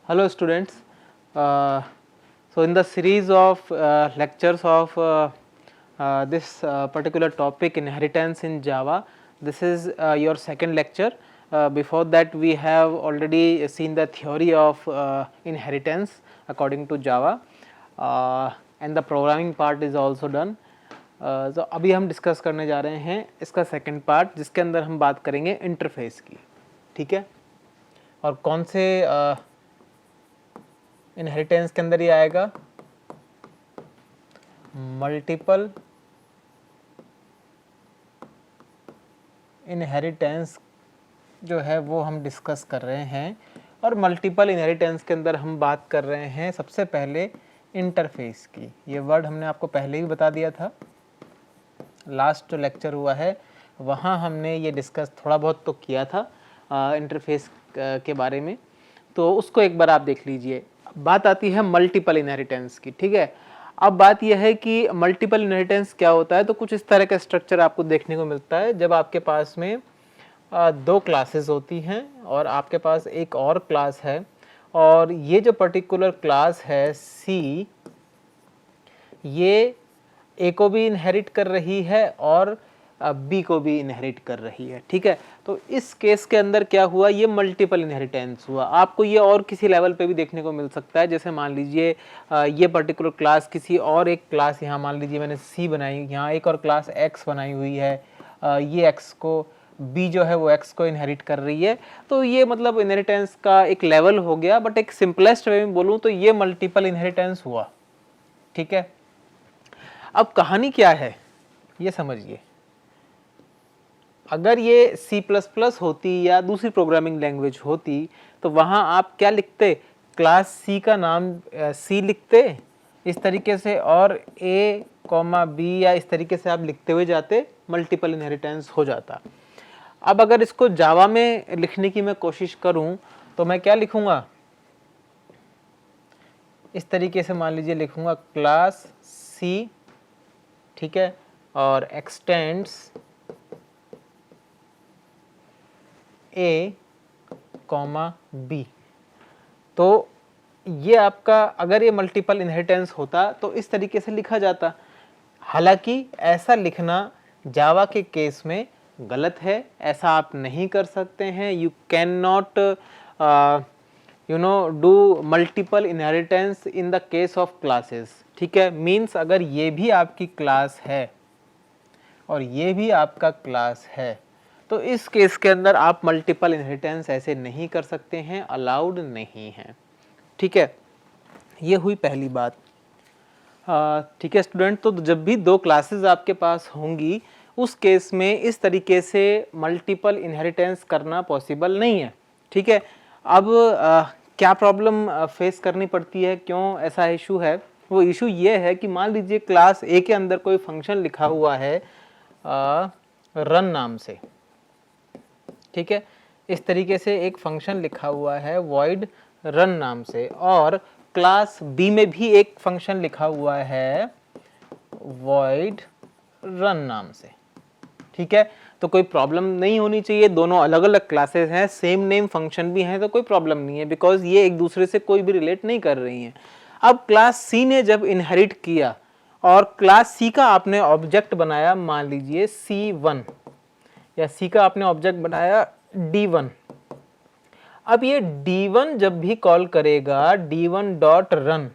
Hello students. So in the series of lectures of this particular topic, inheritance in Java, this is your second lecture. Before that we have already seen the theory of inheritance according to Java, and the programming part is also done. तो अभी हम discuss करने जा रहे हैं इसका second part, जिसके अंदर हम बात करेंगे इंटरफेस की. ठीक है, और कौन से इनहेरिटेंस के अंदर ये आएगा, मल्टीपल इनहेरिटेंस जो है वो हम डिस्कस कर रहे हैं. और मल्टीपल इनहेरिटेंस के अंदर हम बात कर रहे हैं सबसे पहले इंटरफेस की. ये वर्ड हमने आपको पहले ही बता दिया था, लास्ट जो लेक्चर हुआ है वहाँ हमने ये डिस्कस थोड़ा बहुत तो किया था इंटरफेस के बारे में, तो उसको एक बार आप देख लीजिए. बात आती है मल्टीपल इनहेरिटेंस की. ठीक है, अब बात यह है कि मल्टीपल इनहेरिटेंस क्या होता है. तो कुछ इस तरह का स्ट्रक्चर आपको देखने को मिलता है जब आपके पास में दो क्लासेस होती हैं और आपके पास एक और क्लास है, और ये जो पर्टिकुलर क्लास है सी, ये ए को भी इनहेरिट कर रही है और बी को भी इनहेरिट कर रही है. ठीक है, तो इस केस के अंदर क्या हुआ, ये मल्टीपल इनहेरिटेंस हुआ. आपको ये और किसी लेवल पे भी देखने को मिल सकता है. जैसे मान लीजिए ये पर्टिकुलर क्लास किसी और एक क्लास, यहाँ मान लीजिए मैंने सी बनाई, यहाँ एक और क्लास एक्स बनाई हुई है, ये एक्स को, बी जो है वो एक्स को इनहेरिट कर रही है. तो ये मतलब इनहेरिटेंस का एक लेवल हो गया, बट एक सिंपलेस्ट वे में बोलूँ तो ये मल्टीपल इनहेरिटेंस हुआ. ठीक है, अब कहानी क्या है ये समझिए. अगर ये C++ होती या दूसरी प्रोग्रामिंग लैंग्वेज होती तो वहाँ आप क्या लिखते, क्लास C का नाम C लिखते इस तरीके से, और A, B या इस तरीके से आप लिखते हुए जाते, मल्टीपल इनहेरिटेंस हो जाता. अब अगर इसको जावा में लिखने की मैं कोशिश करूं तो मैं क्या लिखूंगा, इस तरीके से मान लीजिए लिखूंगा क्लास C, ठीक है, और एक्सटेंड्स A, B. तो ये आपका, अगर ये मल्टीपल इनहेरिटेंस होता तो इस तरीके से लिखा जाता. हालांकि ऐसा लिखना जावा के केस में गलत है, ऐसा आप नहीं कर सकते हैं. You can not do multiple inheritance in the case of classes. ठीक है, मीन्स अगर ये भी आपकी क्लास है और ये भी आपका क्लास है तो इस केस के अंदर आप मल्टीपल इनहेरिटेंस ऐसे नहीं कर सकते हैं, अलाउड नहीं है. ठीक है, ये हुई पहली बात. ठीक है स्टूडेंट, तो जब भी दो क्लासेस आपके पास होंगी उस केस में इस तरीके से मल्टीपल इनहेरिटेंस करना पॉसिबल नहीं है. ठीक है, अब क्या प्रॉब्लम फेस करनी पड़ती है, क्यों ऐसा इशू है, वो इशू ये है कि मान लीजिए क्लास ए के अंदर कोई फंक्शन लिखा हुआ है रन नाम से. ठीक है, इस तरीके से एक फंक्शन लिखा हुआ है void रन नाम से, और क्लास B में भी एक फंक्शन लिखा हुआ है void रन नाम से. ठीक है, तो कोई प्रॉब्लम नहीं होनी चाहिए. दोनों अलग अलग क्लासेस हैं, सेम नेम फंक्शन भी हैं, तो कोई प्रॉब्लम नहीं है, बिकॉज ये एक दूसरे से कोई भी रिलेट नहीं कर रही हैं. अब क्लास C ने जब इनहेरिट किया और क्लास C का आपने ऑब्जेक्ट बनाया, मान लीजिए C1, या C का आपने ऑब्जेक्ट बनाया D1. अब ये D1 जब भी कॉल करेगा D1.run,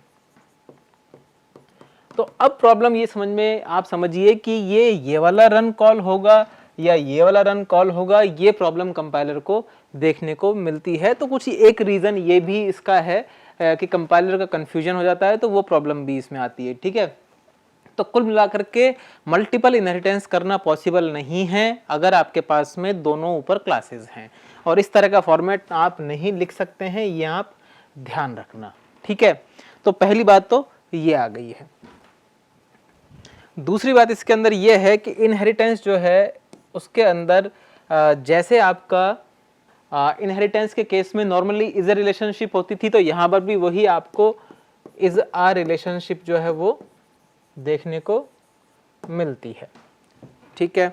तो अब प्रॉब्लम ये समझ में, आप समझिए कि ये वाला रन कॉल होगा या ये वाला रन कॉल होगा, ये प्रॉब्लम कंपाइलर को देखने को मिलती है. तो कुछ एक रीजन ये भी इसका है कि कंपाइलर का कंफ्यूजन हो जाता है, तो वो प्रॉब्लम भी इसमें आती है. ठीक है, तो कुल मिलाकर के मल्टीपल इनहेरिटेंस करना पॉसिबल नहीं है अगर आपके पास में दोनों ऊपर क्लासेस हैं, और इस तरह का फॉर्मेट आप नहीं लिख सकते हैं, ये आप ध्यान रखना. ठीक है, तो पहली बात तो ये आ गई है. दूसरी बात इसके अंदर ये है कि इनहेरिटेंस जो है उसके अंदर जैसे आपका इनहेरिटेंस के केस में नॉर्मली इज अ रिलेशनशिप होती थी, तो यहाँ पर भी वही आपको इज अ रिलेशनशिप जो है वो देखने को मिलती है. ठीक है,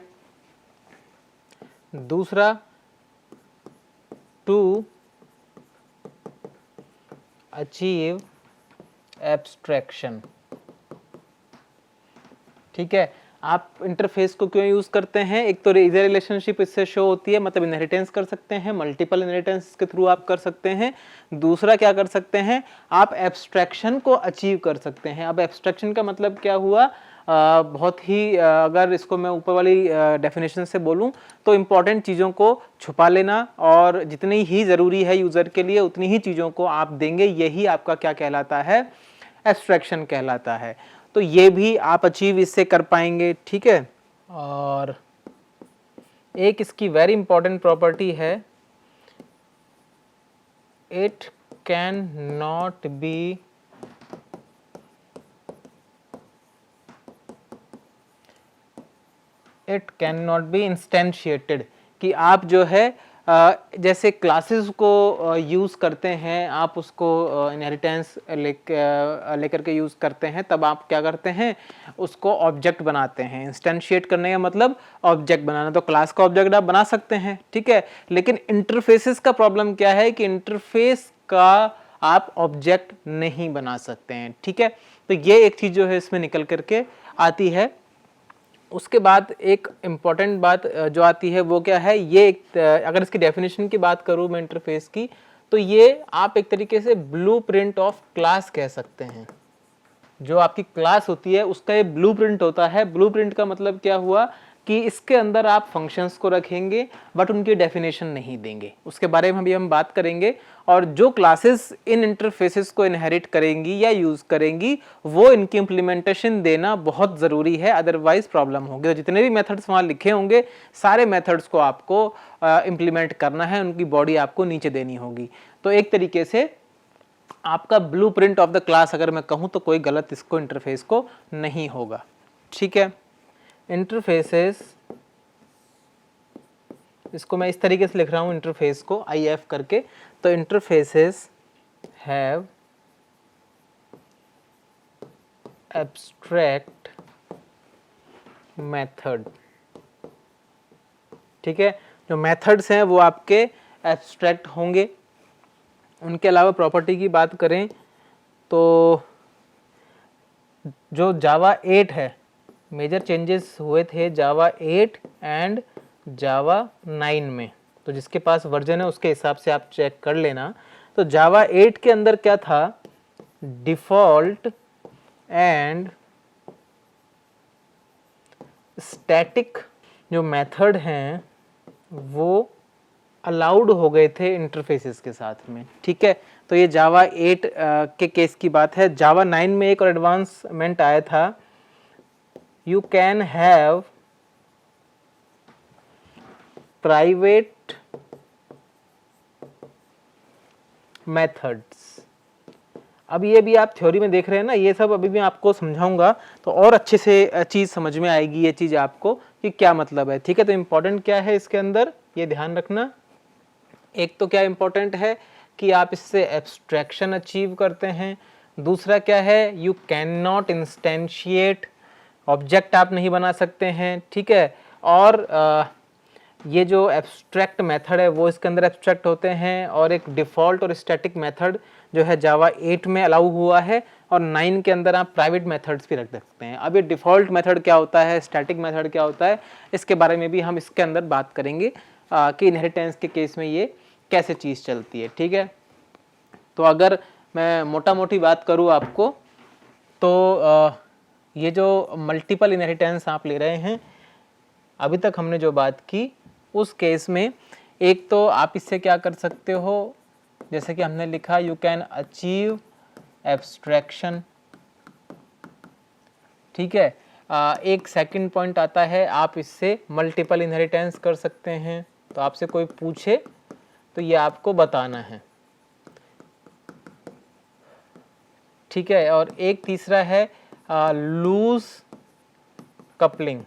दूसरा टू अचीव एब्स्ट्रैक्शन। ठीक है, आप इंटरफेस को क्यों यूज करते हैं? एक तो रीजर रिलेशनशिप इससे शो होती है, मतलब इनहेरिटेंस कर सकते हैं, मल्टीपल इनहेरिटेंस के थ्रू आप कर सकते हैं। दूसरा क्या कर सकते हैं, आप एब्स्ट्रैक्शन को अचीव कर सकते हैं। अब एब्स्ट्रैक्शन का मतलब क्या हुआ, बहुत ही अगर इसको मैं ऊपर वाली डेफिनेशन से बोलूं तो इम्पॉर्टेंट चीज़ों को छुपा लेना, और जितनी ही ज़रूरी है यूज़र के लिए उतनी ही चीज़ों को आप देंगे, यही आपका क्या कहलाता है, एब्स्ट्रैक्शन कहलाता है। तो ये भी आप अचीव इससे कर पाएंगे। ठीक है, और एक इसकी वेरी इंपॉर्टेंट प्रॉपर्टी है, इट कैन नॉट बी इंस्टेंशिएटेड, कि आप जो है जैसे क्लासेस को यूज़ करते हैं, आप उसको इनहेरिटेंस लेकर के यूज़ करते हैं, तब आप क्या करते हैं, उसको ऑब्जेक्ट बनाते हैं। इंस्टेंशिएट करने का मतलब ऑब्जेक्ट बनाना, तो क्लास का ऑब्जेक्ट आप बना सकते हैं। ठीक है, लेकिन इंटरफेसेस का प्रॉब्लम क्या है कि इंटरफेस का आप ऑब्जेक्ट नहीं बना सकते हैं। ठीक है, तो ये एक चीज़ जो है इसमें निकल करके आती है। उसके बाद एक इम्पॉर्टेंट बात जो आती है वो क्या है, ये एक अगर इसकी डेफिनेशन की बात करूँ मैं इंटरफेस की, तो ये आप एक तरीके से ब्लूप्रिंट ऑफ क्लास कह सकते हैं। जो आपकी क्लास होती है उसका ये ब्लूप्रिंट होता है। ब्लूप्रिंट का मतलब क्या हुआ कि इसके अंदर आप फंक्शंस को रखेंगे बट उनकी डेफिनेशन नहीं देंगे, उसके बारे में भी हम बात करेंगे। और जो क्लासेस इन इंटरफेसेस को इनहेरिट करेंगी या यूज करेंगी वो इनकी इंप्लीमेंटेशन देना बहुत ज़रूरी है, अदरवाइज प्रॉब्लम होगी। तो जितने भी मेथड्स वहाँ लिखे होंगे सारे मेथड्स को आपको इम्प्लीमेंट करना है, उनकी बॉडी आपको नीचे देनी होगी। तो एक तरीके से आपका ब्लूप्रिंट ऑफ द क्लास अगर मैं कहूँ तो कोई गलत इसको इंटरफेस को नहीं होगा। ठीक है, इंटरफेसेस, इसको मैं इस तरीके से लिख रहा हूं इंटरफेस को IF करके, तो इंटरफेसेस हैव एब्स्ट्रैक्ट मेथड। ठीक है, जो मेथड्स हैं वो आपके एब्स्ट्रैक्ट होंगे। उनके अलावा प्रॉपर्टी की बात करें तो जो जावा 8 है, मेजर चेंजेस हुए थे जावा 8 एंड जावा 9 में, तो जिसके पास वर्जन है उसके हिसाब से आप चेक कर लेना। तो जावा 8 के अंदर क्या था, डिफॉल्ट एंड स्टैटिक जो मेथड हैं वो अलाउड हो गए थे इंटरफेसेस के साथ में। ठीक है, तो ये जावा 8 के केस की बात है। जावा 9 में एक और एडवांसमेंट आया था, you can have private methods। अब ये भी आप थ्योरी में देख रहे हैं ना, ये सब अभी भी आपको समझाऊंगा तो और अच्छे से चीज़ समझ में आएगी ये चीज़ आपको कि क्या मतलब है। ठीक है, तो इम्पोर्टेंट क्या है इसके अंदर ये ध्यान रखना। एक तो क्या इम्पोर्टेंट है कि आप इससे एब्स्ट्रैक्शन अचीव करते हैं। दूसरा क्या है, you can not instantiate, object आप नहीं बना सकते हैं। ठीक है, और ये जो एब्स्ट्रैक्ट मेथड है वो इसके अंदर एब्स्ट्रैक्ट होते हैं, और एक डिफ़ॉल्ट और स्टैटिक मेथड जो है जावा 8 में अलाउ हुआ है, और 9 के अंदर आप प्राइवेट मेथड्स भी रख सकते हैं। अब ये डिफ़ॉल्ट मेथड क्या होता है, स्टैटिक मेथड क्या होता है, इसके बारे में भी हम इसके अंदर बात करेंगे कि इनहेरिटेंस के केस में ये कैसे चीज़ चलती है। ठीक है, तो अगर मैं मोटा मोटी बात करूँ आपको तो ये जो मल्टीपल इनहेरिटेंस आप ले रहे हैं, अभी तक हमने जो बात की उस केस में एक तो आप इससे क्या कर सकते हो, जैसे कि हमने लिखा यू कैन अचीव एब्स्ट्रैक्शन। ठीक है, एक सेकंड पॉइंट आता है, आप इससे मल्टीपल इनहेरिटेंस कर सकते हैं। तो आपसे कोई पूछे तो ये आपको बताना है। ठीक है, और एक तीसरा है लूज कपलिंग।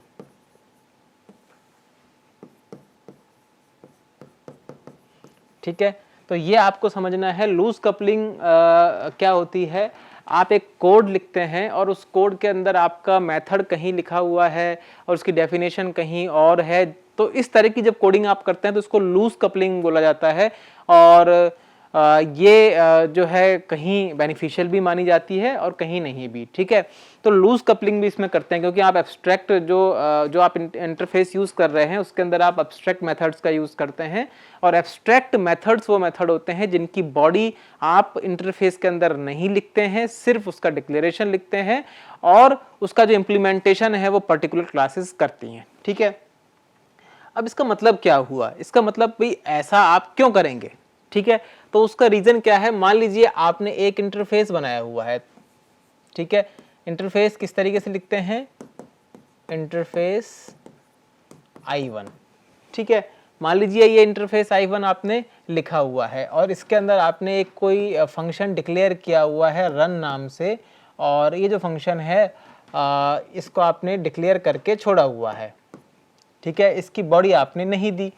ठीक है, तो ये आपको समझना है लूज कपलिंग क्या होती है। आप एक कोड लिखते हैं और उस कोड के अंदर आपका मेथड कहीं लिखा हुआ है और उसकी डेफिनेशन कहीं और है, तो इस तरह की जब कोडिंग आप करते हैं तो उसको लूज कपलिंग बोला जाता है। और ये जो है कहीं बेनिफिशियल भी मानी जाती है और कहीं नहीं भी, ठीक है। तो लूज कपलिंग भी इसमें करते हैं, क्योंकि आप एब्स्ट्रैक्ट जो आप इंटरफेस यूज़ कर रहे हैं उसके अंदर आप एब्स्ट्रैक्ट मेथड्स का यूज़ करते हैं, और एब्स्ट्रैक्ट मेथड्स वो मेथड होते हैं जिनकी बॉडी आप इंटरफेस के अंदर नहीं लिखते हैं, सिर्फ उसका डिक्लेरेशन लिखते हैं और उसका जो इम्प्लीमेंटेशन है वो पर्टिकुलर क्लासेस करती हैं, ठीक है। अब इसका मतलब क्या हुआ, इसका मतलब भाई ऐसा आप क्यों करेंगे, ठीक है। तो उसका रीजन क्या है, मान लीजिए आपने एक इंटरफेस बनाया हुआ है, ठीक है। इंटरफेस किस तरीके से लिखते हैं, इंटरफेस I1, ठीक है। मान लीजिए ये इंटरफेस I1 आपने लिखा हुआ है और इसके अंदर आपने एक कोई फंक्शन डिक्लेयर किया हुआ है रन नाम से, और ये जो फंक्शन है इसको आपने डिक्लेयर करके छोड़ा हुआ है, ठीक है। इसकी बॉडी आपने नहीं दी,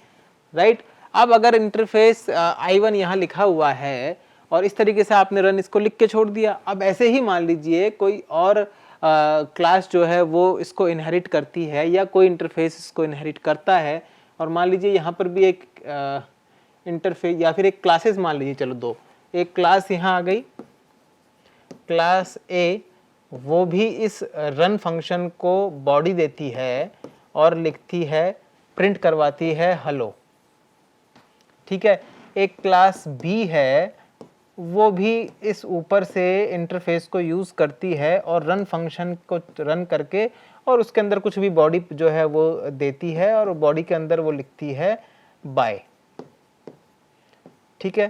राइट। अब अगर इंटरफेस I1 यहाँ लिखा हुआ है और इस तरीके से आपने रन इसको लिख के छोड़ दिया, अब ऐसे ही मान लीजिए कोई और क्लास जो है वो इसको इनहेरिट करती है या कोई इंटरफेस इसको इनहेरिट करता है, और मान लीजिए यहाँ पर भी एक इंटरफेस या फिर एक क्लासेस मान लीजिए, चलो दो, एक क्लास यहाँ आ गई, क्लास A, वो भी इस रन फंक्शन को बॉडी देती है और लिखती है, प्रिंट करवाती है हेलो, ठीक है। एक क्लास B है, वो भी इस ऊपर से इंटरफेस को यूज़ करती है और रन फंक्शन को रन करके और उसके अंदर कुछ भी बॉडी जो है वो देती है और बॉडी के अंदर वो लिखती है बाय, ठीक है।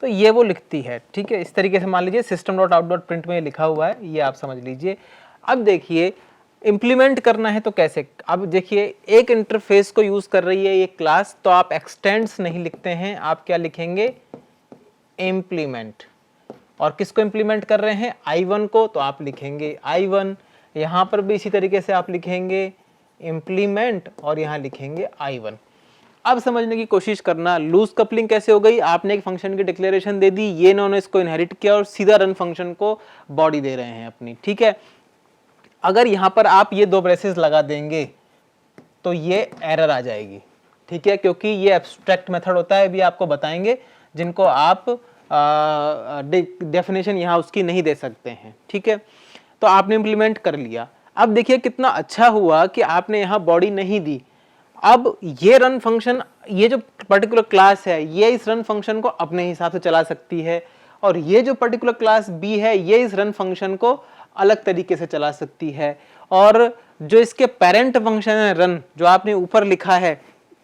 तो ये वो लिखती है, ठीक है। इस तरीके से मान लीजिए system.out.print में लिखा हुआ है, ये आप समझ लीजिए। अब देखिए इम्प्लीमेंट करना है तो कैसे, अब देखिए एक इंटरफेस को यूज कर रही है ये क्लास, तो आप एक्सटेंड्स नहीं लिखते हैं, आप क्या लिखेंगे, इम्प्लीमेंट। और किसको इम्प्लीमेंट कर रहे हैं, I1 को, तो आप लिखेंगे I1। यहाँ पर भी इसी तरीके से आप लिखेंगे इम्प्लीमेंट और यहाँ लिखेंगे I1। अब समझने की कोशिश करना, लूज कपलिंग कैसे हो गई, आपने एक फंक्शन की डिक्लेरेशन दे दी, ये इन्होंने इसको इनहेरिट किया और सीधा रन फंक्शन को बॉडी दे रहे हैं अपनी, ठीक है। अगर यहाँ पर आप ये दो ब्रेसेस लगा देंगे तो ये एरर आ जाएगी, ठीक है, क्योंकि ये एब्स्ट्रैक्ट मेथड होता है, अभी आपको बताएंगे, जिनको आप डेफिनेशन यहाँ उसकी नहीं दे सकते हैं, ठीक है। तो आपने इम्प्लीमेंट कर लिया। अब देखिए कितना अच्छा हुआ कि आपने यहाँ बॉडी नहीं दी। अब ये रन फंक्शन, ये जो पर्टिकुलर क्लास है ये इस रन फंक्शन को अपने हिसाब से चला सकती है, और ये जो पर्टिकुलर क्लास B है ये इस रन फंक्शन को अलग तरीके से चला सकती है। और जो इसके पेरेंट फंक्शन है रन, जो आपने ऊपर लिखा है,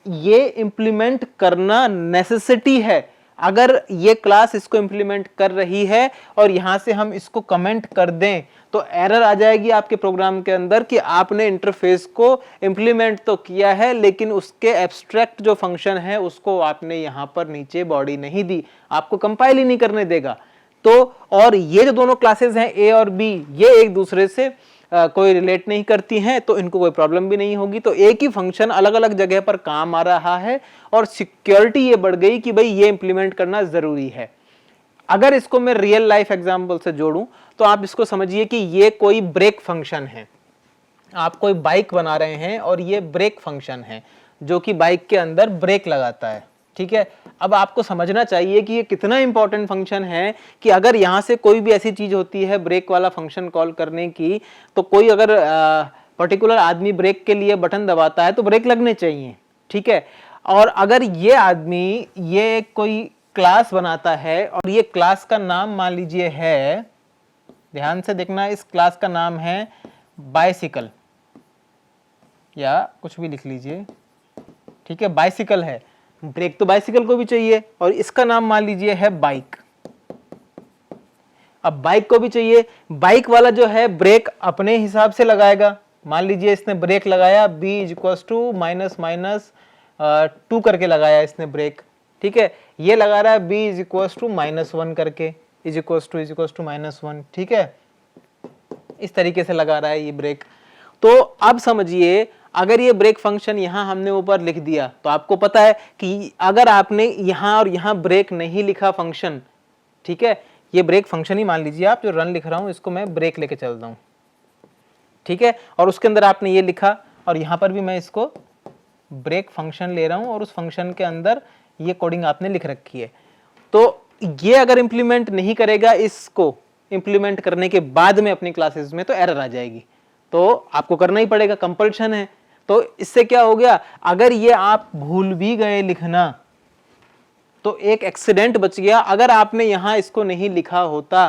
ये इंप्लीमेंट करना नेसेसिटी है। अगर ये क्लास इसको इंप्लीमेंट कर रही है और यहां से हम इसको कमेंट कर दें तो एरर आ जाएगी आपके प्रोग्राम के अंदर कि आपने इंटरफेस को इंप्लीमेंट तो किया है लेकिन उसके एब्स्ट्रैक्ट जो फंक्शन है उसको आपने यहां पर नीचे बॉडी नहीं दी, आपको कंपाइल ही नहीं करने देगा। तो और ये जो दोनों क्लासेस हैं A और B, ये एक दूसरे से कोई रिलेट नहीं करती हैं, तो इनको कोई प्रॉब्लम भी नहीं होगी। तो एक ही फंक्शन अलग अलग जगह पर काम आ रहा है और सिक्योरिटी ये बढ़ गई कि भाई ये इंप्लीमेंट करना जरूरी है। अगर इसको मैं रियल लाइफ एग्जांपल से जोड़ूं तो आप इसको समझिए कि ये कोई ब्रेक फंक्शन है। आप कोई बाइक बना रहे हैं और ये ब्रेक फंक्शन है जो कि बाइक के अंदर ब्रेक लगाता है, ठीक है। अब आपको समझना चाहिए कि ये कितना इंपॉर्टेंट फंक्शन है कि अगर यहां से कोई भी ऐसी चीज होती है ब्रेक वाला फंक्शन कॉल करने की, तो कोई अगर पर्टिकुलर आदमी ब्रेक के लिए बटन दबाता है तो ब्रेक लगने चाहिए, ठीक है। और अगर ये आदमी ये कोई क्लास बनाता है और ये क्लास का नाम मान लीजिए है, ध्यान से देखना, इस क्लास का नाम है बाइसिकल या कुछ भी लिख लीजिए, ठीक है, बाइसिकल है, ब्रेक तो बाइसिकल को भी चाहिए, और इसका नाम मान लीजिए है बाइक। अब बाइक को भी चाहिए, बाइक वाला जो है ब्रेक अपने हिसाब से लगाएगा। मान लीजिए इसने ब्रेक लगाया B = -2 करके लगाया इसने ब्रेक, ठीक है। ये लगा रहा है B = -1 करके, -1, ठीक है, इस तरीके से लगा रहा है ये ब्रेक। तो अब समझिए अगर ये ब्रेक फंक्शन यहां हमने ऊपर लिख दिया तो आपको पता है कि अगर आपने यहां और यहां ब्रेक नहीं लिखा फंक्शन, ठीक है, ये ब्रेक फंक्शन ही मान लीजिए आप, जो रन लिख रहा हूं इसको मैं ब्रेक लेके चलता हूं, ठीक है, और उसके अंदर आपने ये लिखा और यहां पर भी मैं इसको ब्रेक फंक्शन ले रहा हूं और उस फंक्शन के अंदर ये कोडिंग आपने लिख रखी है। तो ये अगर इंप्लीमेंट नहीं करेगा, इसको इंप्लीमेंट करने के बाद में अपनी क्लासेस में, तो एरर आ जाएगी। तो आपको करना ही पड़ेगा, कंपल्शन है। तो इससे क्या हो गया, अगर ये आप भूल भी गए लिखना तो एक एक्सीडेंट बच गया। अगर आपने यहां इसको नहीं लिखा होता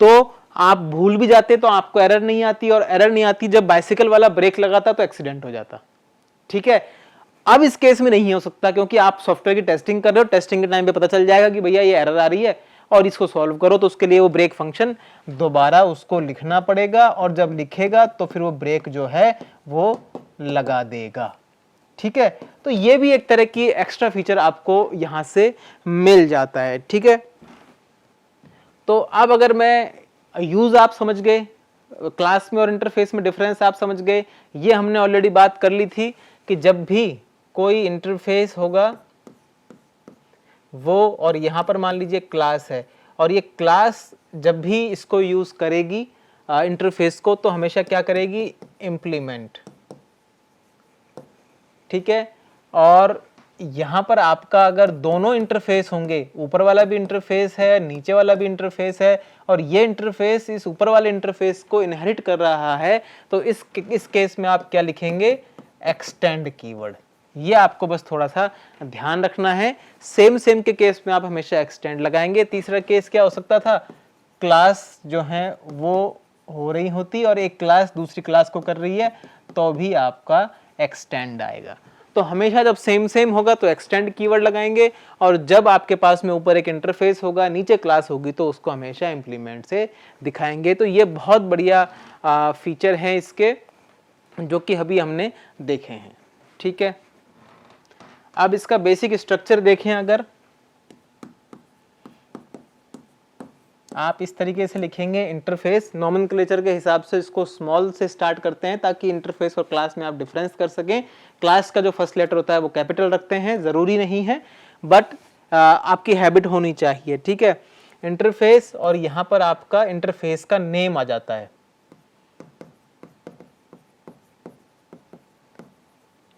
तो आप भूल भी जाते तो आपको एरर नहीं आती, और एरर नहीं आती जब बाइसिकल वाला ब्रेक लगाता तो एक्सीडेंट हो जाता। ठीक है, अब इस केस में नहीं हो सकता, क्योंकि आप सॉफ्टवेयर की टेस्टिंग कर रहे हो, टेस्टिंग के टाइम पे पता चल जाएगा कि भैया ये एरर आ रही है और इसको सॉल्व करो। तो उसके लिए वो ब्रेक फंक्शन दोबारा उसको लिखना पड़ेगा, और जब लिखेगा तो फिर वो ब्रेक जो है वो लगा देगा। ठीक है, तो ये भी एक तरह की एक्स्ट्रा फीचर आपको यहां से मिल जाता है। ठीक है, तो अब अगर मैं यूज आप समझ गए, क्लास में और इंटरफेस में डिफरेंस आप समझ गए। ये हमने ऑलरेडी बात कर ली थी कि जब भी कोई इंटरफेस होगा वो, और यहां पर मान लीजिए क्लास है, और ये क्लास जब भी इसको यूज करेगी इंटरफेस को, तो हमेशा क्या करेगी, इंप्लीमेंट। ठीक है, और यहां पर आपका अगर दोनों इंटरफेस होंगे, ऊपर वाला भी इंटरफेस है, नीचे वाला भी इंटरफेस है, और ये इंटरफेस इस ऊपर वाले इंटरफेस को इनहेरिट कर रहा है, तो इस केस में आप क्या लिखेंगे, एक्सटेंड कीवर्ड। ये आपको बस थोड़ा सा ध्यान रखना है। सेम के केस में आप हमेशा एक्सटेंड लगाएंगे। तीसरा केस क्या हो सकता था, क्लास जो है वो हो रही होती और एक क्लास दूसरी क्लास को कर रही है, तो भी आपका एक्सटेंड आएगा। तो हमेशा जब सेम होगा तो एक्सटेंड कीवर्ड लगाएंगे, और जब आपके पास में ऊपर एक इंटरफेस होगा, नीचे क्लास होगी, तो उसको हमेशा इंप्लीमेंट से दिखाएंगे। तो ये बहुत बढ़िया फीचर हैं इसके, जो कि अभी हमने देखे हैं। ठीक है, अब इसका बेसिक स्ट्रक्चर देखें। अगर आप इस तरीके से लिखेंगे इंटरफेस, नॉमेनक्लेचर के हिसाब से इसको स्मॉल से स्टार्ट करते हैं ताकि इंटरफेस और क्लास में आप डिफरेंस कर सकें। क्लास का जो फर्स्ट लेटर होता है वो कैपिटल रखते हैं, जरूरी नहीं है, बट आपकी हैबिट होनी चाहिए। ठीक है, इंटरफेस, और यहां पर आपका इंटरफेस का नेम आ जाता है।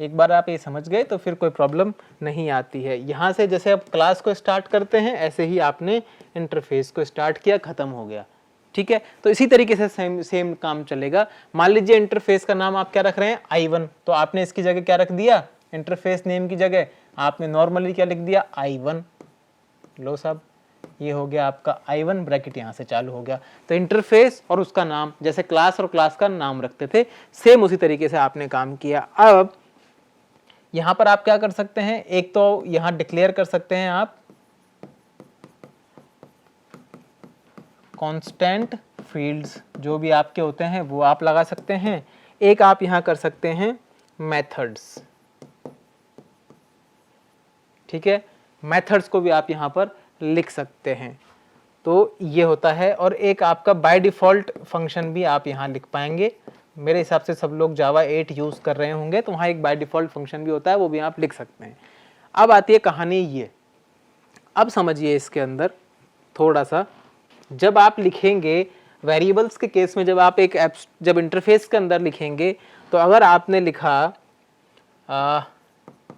एक बार आप ये समझ गए तो फिर कोई प्रॉब्लम नहीं आती है। यहां से जैसे आप क्लास को स्टार्ट करते हैं, ऐसे ही आपने इंटरफेस को स्टार्ट किया, खत्म हो गया। ठीक है, तो इसी तरीके से सेम काम चलेगा। मान लीजिए इंटरफेस का नाम आप क्या रख रहे हैं, I1, तो आपने इसकी जगह क्या रख दिया, इंटरफेस नेम की जगह आपने नॉर्मली क्या लिख दिया, I1। लो साहब, ये हो गया आपका I1, ब्रैकेट यहां से चालू हो गया। तो इंटरफेस और उसका नाम, जैसे क्लास और क्लास का नाम रखते थे, सेम उसी तरीके से आपने काम किया। अब यहां पर आप क्या कर सकते हैं, एक तो यहां डिक्लेयर कर सकते हैं आप कांस्टेंट फील्ड्स, जो भी आपके होते हैं वो आप लगा सकते हैं। एक आप यहां कर सकते हैं मेथड्स। ठीक है, मेथड्स को भी आप यहां पर लिख सकते हैं। तो ये होता है, और एक आपका बाय डिफॉल्ट फंक्शन भी आप यहां लिख पाएंगे। मेरे हिसाब से सब लोग जावा 8 यूज कर रहे होंगे, तो वहां एक बाय डिफॉल्ट फंक्शन भी होता है, वो भी आप लिख सकते हैं। अब आती है कहानी ये, अब समझिए इसके अंदर थोड़ा सा, जब आप लिखेंगे वेरिएबल्स के केस में, जब आप एक जब इंटरफेस के अंदर लिखेंगे, तो अगर आपने लिखा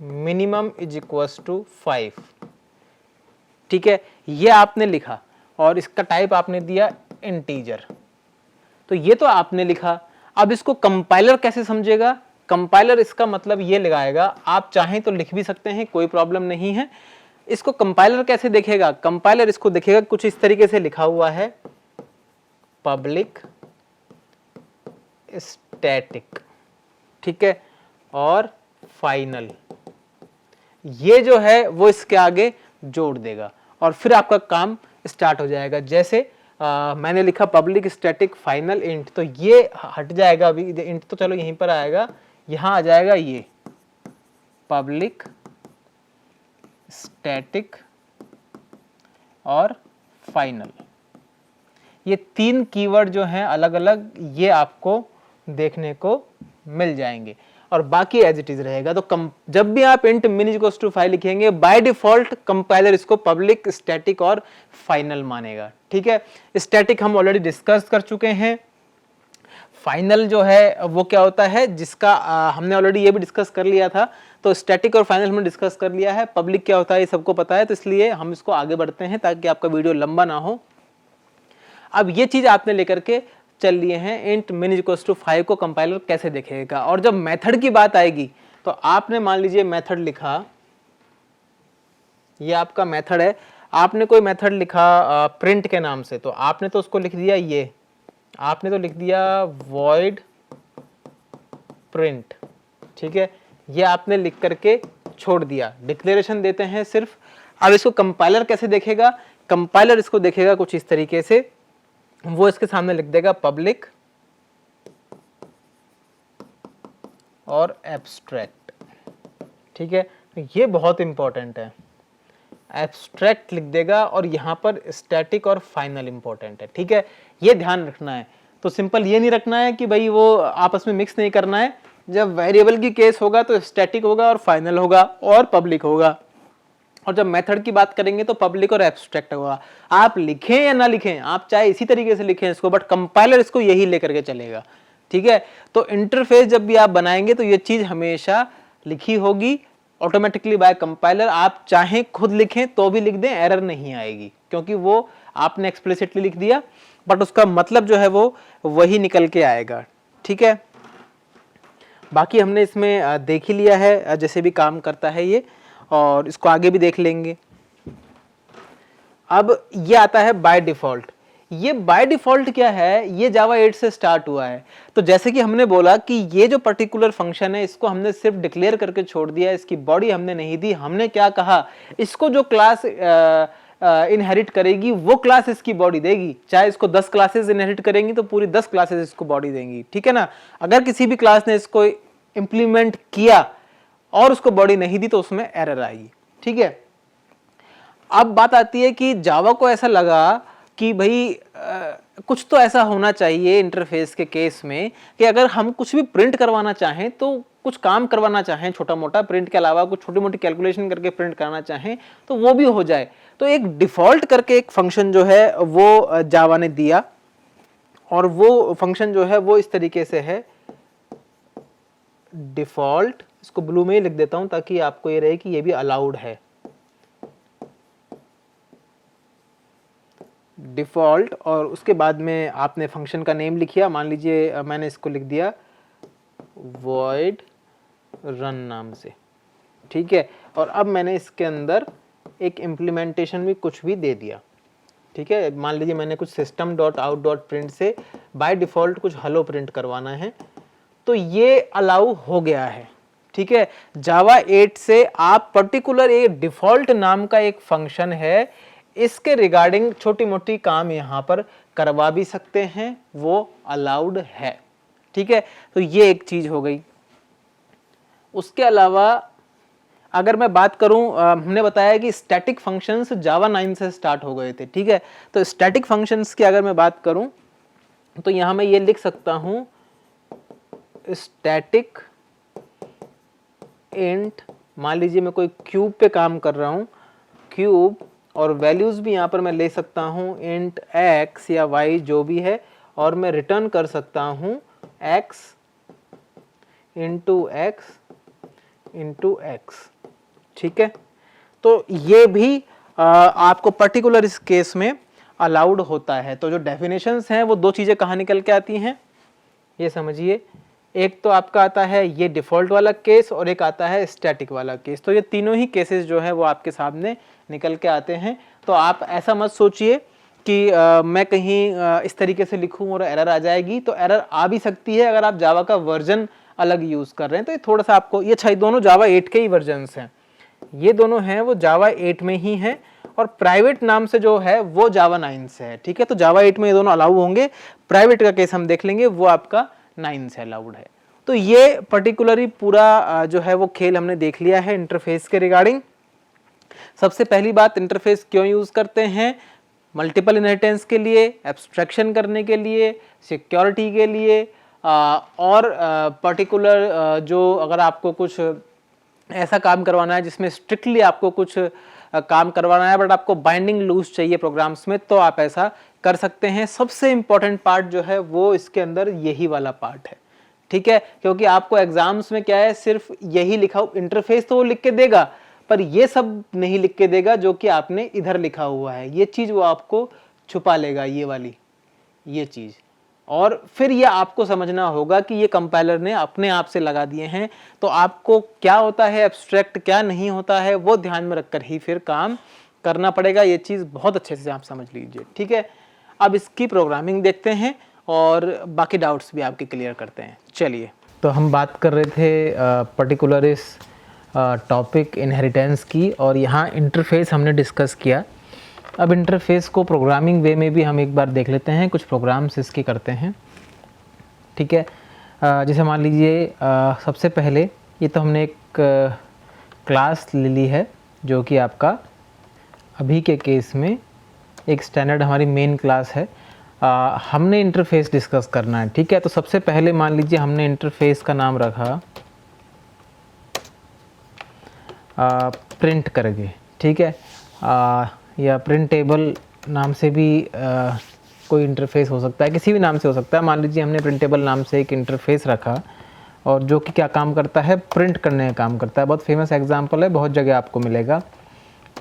मिनिमम इज इक्वल्स टू 5, ठीक है, ये आपने लिखा और इसका टाइप आपने दिया इंटीजर, तो ये तो आपने लिखा। अब इसको कंपाइलर कैसे समझेगा, कंपाइलर इसका मतलब ये लगाएगा, आप चाहें तो लिख भी सकते हैं, कोई प्रॉब्लम नहीं है। इसको कंपाइलर कैसे देखेगा, कंपाइलर इसको देखेगा कुछ इस तरीके से लिखा हुआ है, पब्लिक स्टैटिक, ठीक है, और फाइनल, ये जो है वो इसके आगे जोड़ देगा और फिर आपका काम स्टार्ट हो जाएगा। जैसे मैंने लिखा पब्लिक स्टैटिक फाइनल इंट, तो ये हट जाएगा, अभी इंट तो चलो यहीं पर आएगा, यहां आ जाएगा ये पब्लिक स्टैटिक और फाइनल। ये 3 कीवर्ड जो हैं अलग अलग, ये आपको देखने को मिल जाएंगे और बाकी एज इट इज रहेगा। तो जब भी आप इंट min इक्वल्स टू 5 लिखेंगे, बाय डिफॉल्ट कंपाइलर इसको पब्लिक स्टैटिक और फाइनल मानेगा। ठीक है, स्टैटिक हम ऑलरेडी डिस्कस कर चुके हैं, फाइनल जो है वो क्या होता है, जिसका हमने ऑलरेडी ये भी डिस्कस कर लिया था, तो स्टैटिक और फाइनल हमने डिस्कस कर लिया है। पब्लिक क्या होता है ये सबको पता है, तो इसलिए हम इसको आगे बढ़ते हैं ताकि आपका वीडियो लंबा ना हो। अब ये चीज आपने लेकर के चल लिए हैं, इंट min इक्वल्स टू 5 को कंपाइलर कैसे देखेगा। और जब मेथड की बात आएगी तो आपने मान लीजिए मेथड लिखा, ये आपका मेथड है, आपने कोई मेथड लिखा प्रिंट के नाम से, तो आपने तो उसको लिख दिया, ये आपने तो लिख दिया void print, ठीक है, ये आपने लिख करके छोड़ दिया, डिक्लेरेशन देते हैं सिर्फ। अब इसको कंपाइलर कैसे देखेगा, कंपाइलर इसको देखेगा कुछ इस तरीके से, वो इसके सामने लिख देगा पब्लिक और एब्स्ट्रैक्ट, ठीक है, तो ये बहुत इंपॉर्टेंट है, एब्स्ट्रैक्ट लिख देगा और यहाँ पर स्टैटिक और फाइनल इंपॉर्टेंट है, ठीक है, ये ध्यान रखना है। तो सिंपल ये नहीं रखना है कि भाई वो आपस में मिक्स नहीं करना है, जब वेरिएबल की केस होगा तो स्टैटिक होगा और फाइनल होगा और पब्लिक होगा, और जब मेथड की बात करेंगे तो पब्लिक और एब्स्ट्रैक्ट होगा। आप लिखें या ना लिखें, आप चाहे इसी तरीके से लिखें इसको, बट कंपाइलर इसको यही लेकर के चलेगा, ठीक है। तो इंटरफेस जब भी आप बनाएंगे तो ये चीज हमेशा लिखी होगी ऑटोमेटिकली बाय कंपाइलर। आप चाहें खुद लिखें तो भी लिख दें, एरर नहीं आएगी, क्योंकि वो आपने एक्सप्लिसिटली लिख दिया, बट उसका मतलब जो है वो वही निकल के आएगा, ठीक है। बाकी हमने इसमें देख ही लिया है जैसे भी काम करता है ये, और इसको आगे भी देख लेंगे। अब ये आता है बाय डिफॉल्ट। ये बाय डिफॉल्ट क्या है, ये जावा 8 से स्टार्ट हुआ है। तो जैसे कि हमने बोला कि ये जो पर्टिकुलर फंक्शन है इसको हमने सिर्फ डिक्लेयर करके छोड़ दिया, इसकी बॉडी हमने नहीं दी। हमने क्या कहा, इसको जो क्लास इनहेरिट करेगी वो क्लास इसकी बॉडी देगी, चाहे इसको 10 क्लासेस इनहेरिट करेंगी तो पूरी 10 क्लासेस इसको बॉडी देंगी, ठीक है ना। अगर किसी भी क्लास ने इसको इंप्लीमेंट किया और उसको बॉडी नहीं दी तो उसमें एरर आएगी, ठीक है। अब बात आती है कि जावा को ऐसा लगा कि भाई कुछ तो ऐसा होना चाहिए इंटरफेस के केस में कि अगर हम कुछ भी प्रिंट करवाना चाहें, तो कुछ काम करवाना चाहें छोटा मोटा, प्रिंट के अलावा कुछ छोटी मोटी कैलकुलेशन करके प्रिंट करना चाहें तो वो भी हो जाए। तो एक डिफॉल्ट करके एक फंक्शन जो है वो जावा ने दिया, और वो फंक्शन जो है वो इस तरीके से है डिफॉल्ट। इसको ब्लू में ही लिख देता हूं ताकि आपको ये रहे कि ये भी अलाउड है, डिफॉल्ट। और उसके बाद में आपने फंक्शन का नेम लिखिया, मान लीजिए मैंने इसको लिख दिया void run नाम से, ठीक है। और अब मैंने इसके अंदर एक इम्प्लीमेंटेशन भी कुछ भी दे दिया, ठीक है। मान लीजिए मैंने कुछ system.out.print से बाय डिफॉल्ट कुछ हेलो प्रिंट करवाना है, तो ये अलाउ हो गया है, ठीक है। जावा 8 से आप पर्टिकुलर एक डिफॉल्ट नाम का एक फंक्शन है, इसके रिगार्डिंग छोटी मोटी काम यहां पर करवा भी सकते हैं, वो अलाउड है, ठीक है। तो ये एक चीज हो गई। उसके अलावा अगर मैं बात करूं, हमने बताया कि स्टैटिक फंक्शंस जावा 9 से स्टार्ट हो गए थे, ठीक है। तो स्टैटिक फंक्शंस की अगर मैं बात करूं तो यहां मैं ये लिख सकता हूं स्टैटिक इंट, मान लीजिए मैं कोई क्यूब पे काम कर रहा हूं, क्यूब, और वैल्यूज भी यहां पर मैं ले सकता हूं इंट x या y जो भी है, और मैं रिटर्न कर सकता हूं x इंटू x, ठीक है। तो ये भी आपको पर्टिकुलर इस केस में अलाउड होता है। तो जो डेफिनेशंस हैं वो दो चीजें कहाँ निकल के आती हैं, ये समझिए। एक तो आपका आता है ये डिफॉल्ट वाला केस, और एक आता है स्टैटिक वाला केस। तो ये तीनों ही केसेस जो है वो आपके सामने निकल के आते हैं। तो आप ऐसा मत सोचिए कि मैं कहीं इस तरीके से लिखूं और एरर आ जाएगी, तो एरर आ भी सकती है अगर आप जावा का वर्जन अलग यूज कर रहे हैं। तो ये थोड़ा सा आपको, ये अच्छा दोनों जावा 8 के ही वर्जन्स हैं, ये दोनों हैं वो जावा 8 में ही हैं, और प्राइवेट नाम से जो है वो जावा 9 से है, ठीक है। तो जावा 8 में ये दोनों अलाउ होंगे, प्राइवेट का केस हम देख लेंगे, वो आपका 9 से अलाउड है। तो ये पर्टिकुलरली पूरा जो है वो खेल हमने देख लिया है इंटरफेस के रिगार्डिंग। सबसे पहली बात, इंटरफेस क्यों यूज करते हैं, मल्टीपल इनहेरिटेंस के लिए, एब्स्ट्रैक्शन करने के लिए, सिक्योरिटी के लिए, और पर्टिकुलर जो अगर आपको कुछ ऐसा काम करवाना है जिसमें स्ट्रिक्टली आपको कुछ काम करवाना है, बट आपको बाइंडिंग लूज चाहिए प्रोग्राम्स में, तो आप ऐसा कर सकते हैं। सबसे इंपॉर्टेंट पार्ट जो है वो इसके अंदर यही वाला पार्ट है, ठीक है, क्योंकि आपको एग्जाम्स में क्या है, सिर्फ यही लिखा, इंटरफेस तो वो लिख के देगा पर ये सब नहीं लिख के देगा जो कि आपने इधर लिखा हुआ है। ये चीज वो आपको छुपा लेगा, ये वाली ये चीज, और फिर ये आपको समझना होगा कि ये कंपाइलर ने अपने आप से लगा दिए हैं। तो आपको क्या होता है एब्स्ट्रैक्ट, क्या नहीं होता है, वो ध्यान में रखकर ही फिर काम करना पड़ेगा। ये चीज बहुत अच्छे से आप समझ लीजिए, ठीक है। अब इसकी प्रोग्रामिंग देखते हैं और बाकी डाउट्स भी आपके क्लियर करते हैं। चलिए, तो हम बात कर रहे थे पर्टिकुलर इस टॉपिक इनहेरिटेंस की, और यहाँ इंटरफेस हमने डिस्कस किया। अब इंटरफेस को प्रोग्रामिंग वे में भी हम एक बार देख लेते हैं, कुछ प्रोग्राम्स इसके करते हैं, ठीक है। जैसे मान लीजिए सबसे पहले ये तो हमने एक क्लास ले ली है जो कि आपका अभी के केस में एक स्टैंडर्ड हमारी मेन क्लास है। हमने इंटरफेस डिस्कस करना है, ठीक है। तो सबसे पहले मान लीजिए हमने इंटरफेस का नाम रखा प्रिंट करके, ठीक है, या प्रिंटेबल नाम से भी कोई इंटरफेस हो सकता है, किसी भी नाम से हो सकता है। मान लीजिए हमने प्रिंटेबल नाम से एक इंटरफेस रखा और जो कि क्या काम करता है, प्रिंट करने का काम करता है। बहुत फेमस एग्जांपल है, बहुत जगह आपको मिलेगा,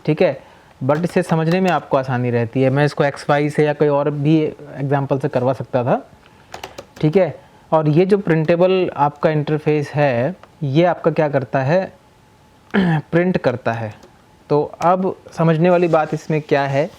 ठीक है, बट इसे समझने में आपको आसानी रहती है। मैं इसको XY से या कोई और भी एग्जांपल से करवा सकता था, ठीक है। और ये जो प्रिंटेबल आपका इंटरफेस है, ये आपका क्या करता है, प्रिंट करता है। तो अब समझने वाली बात इसमें क्या है,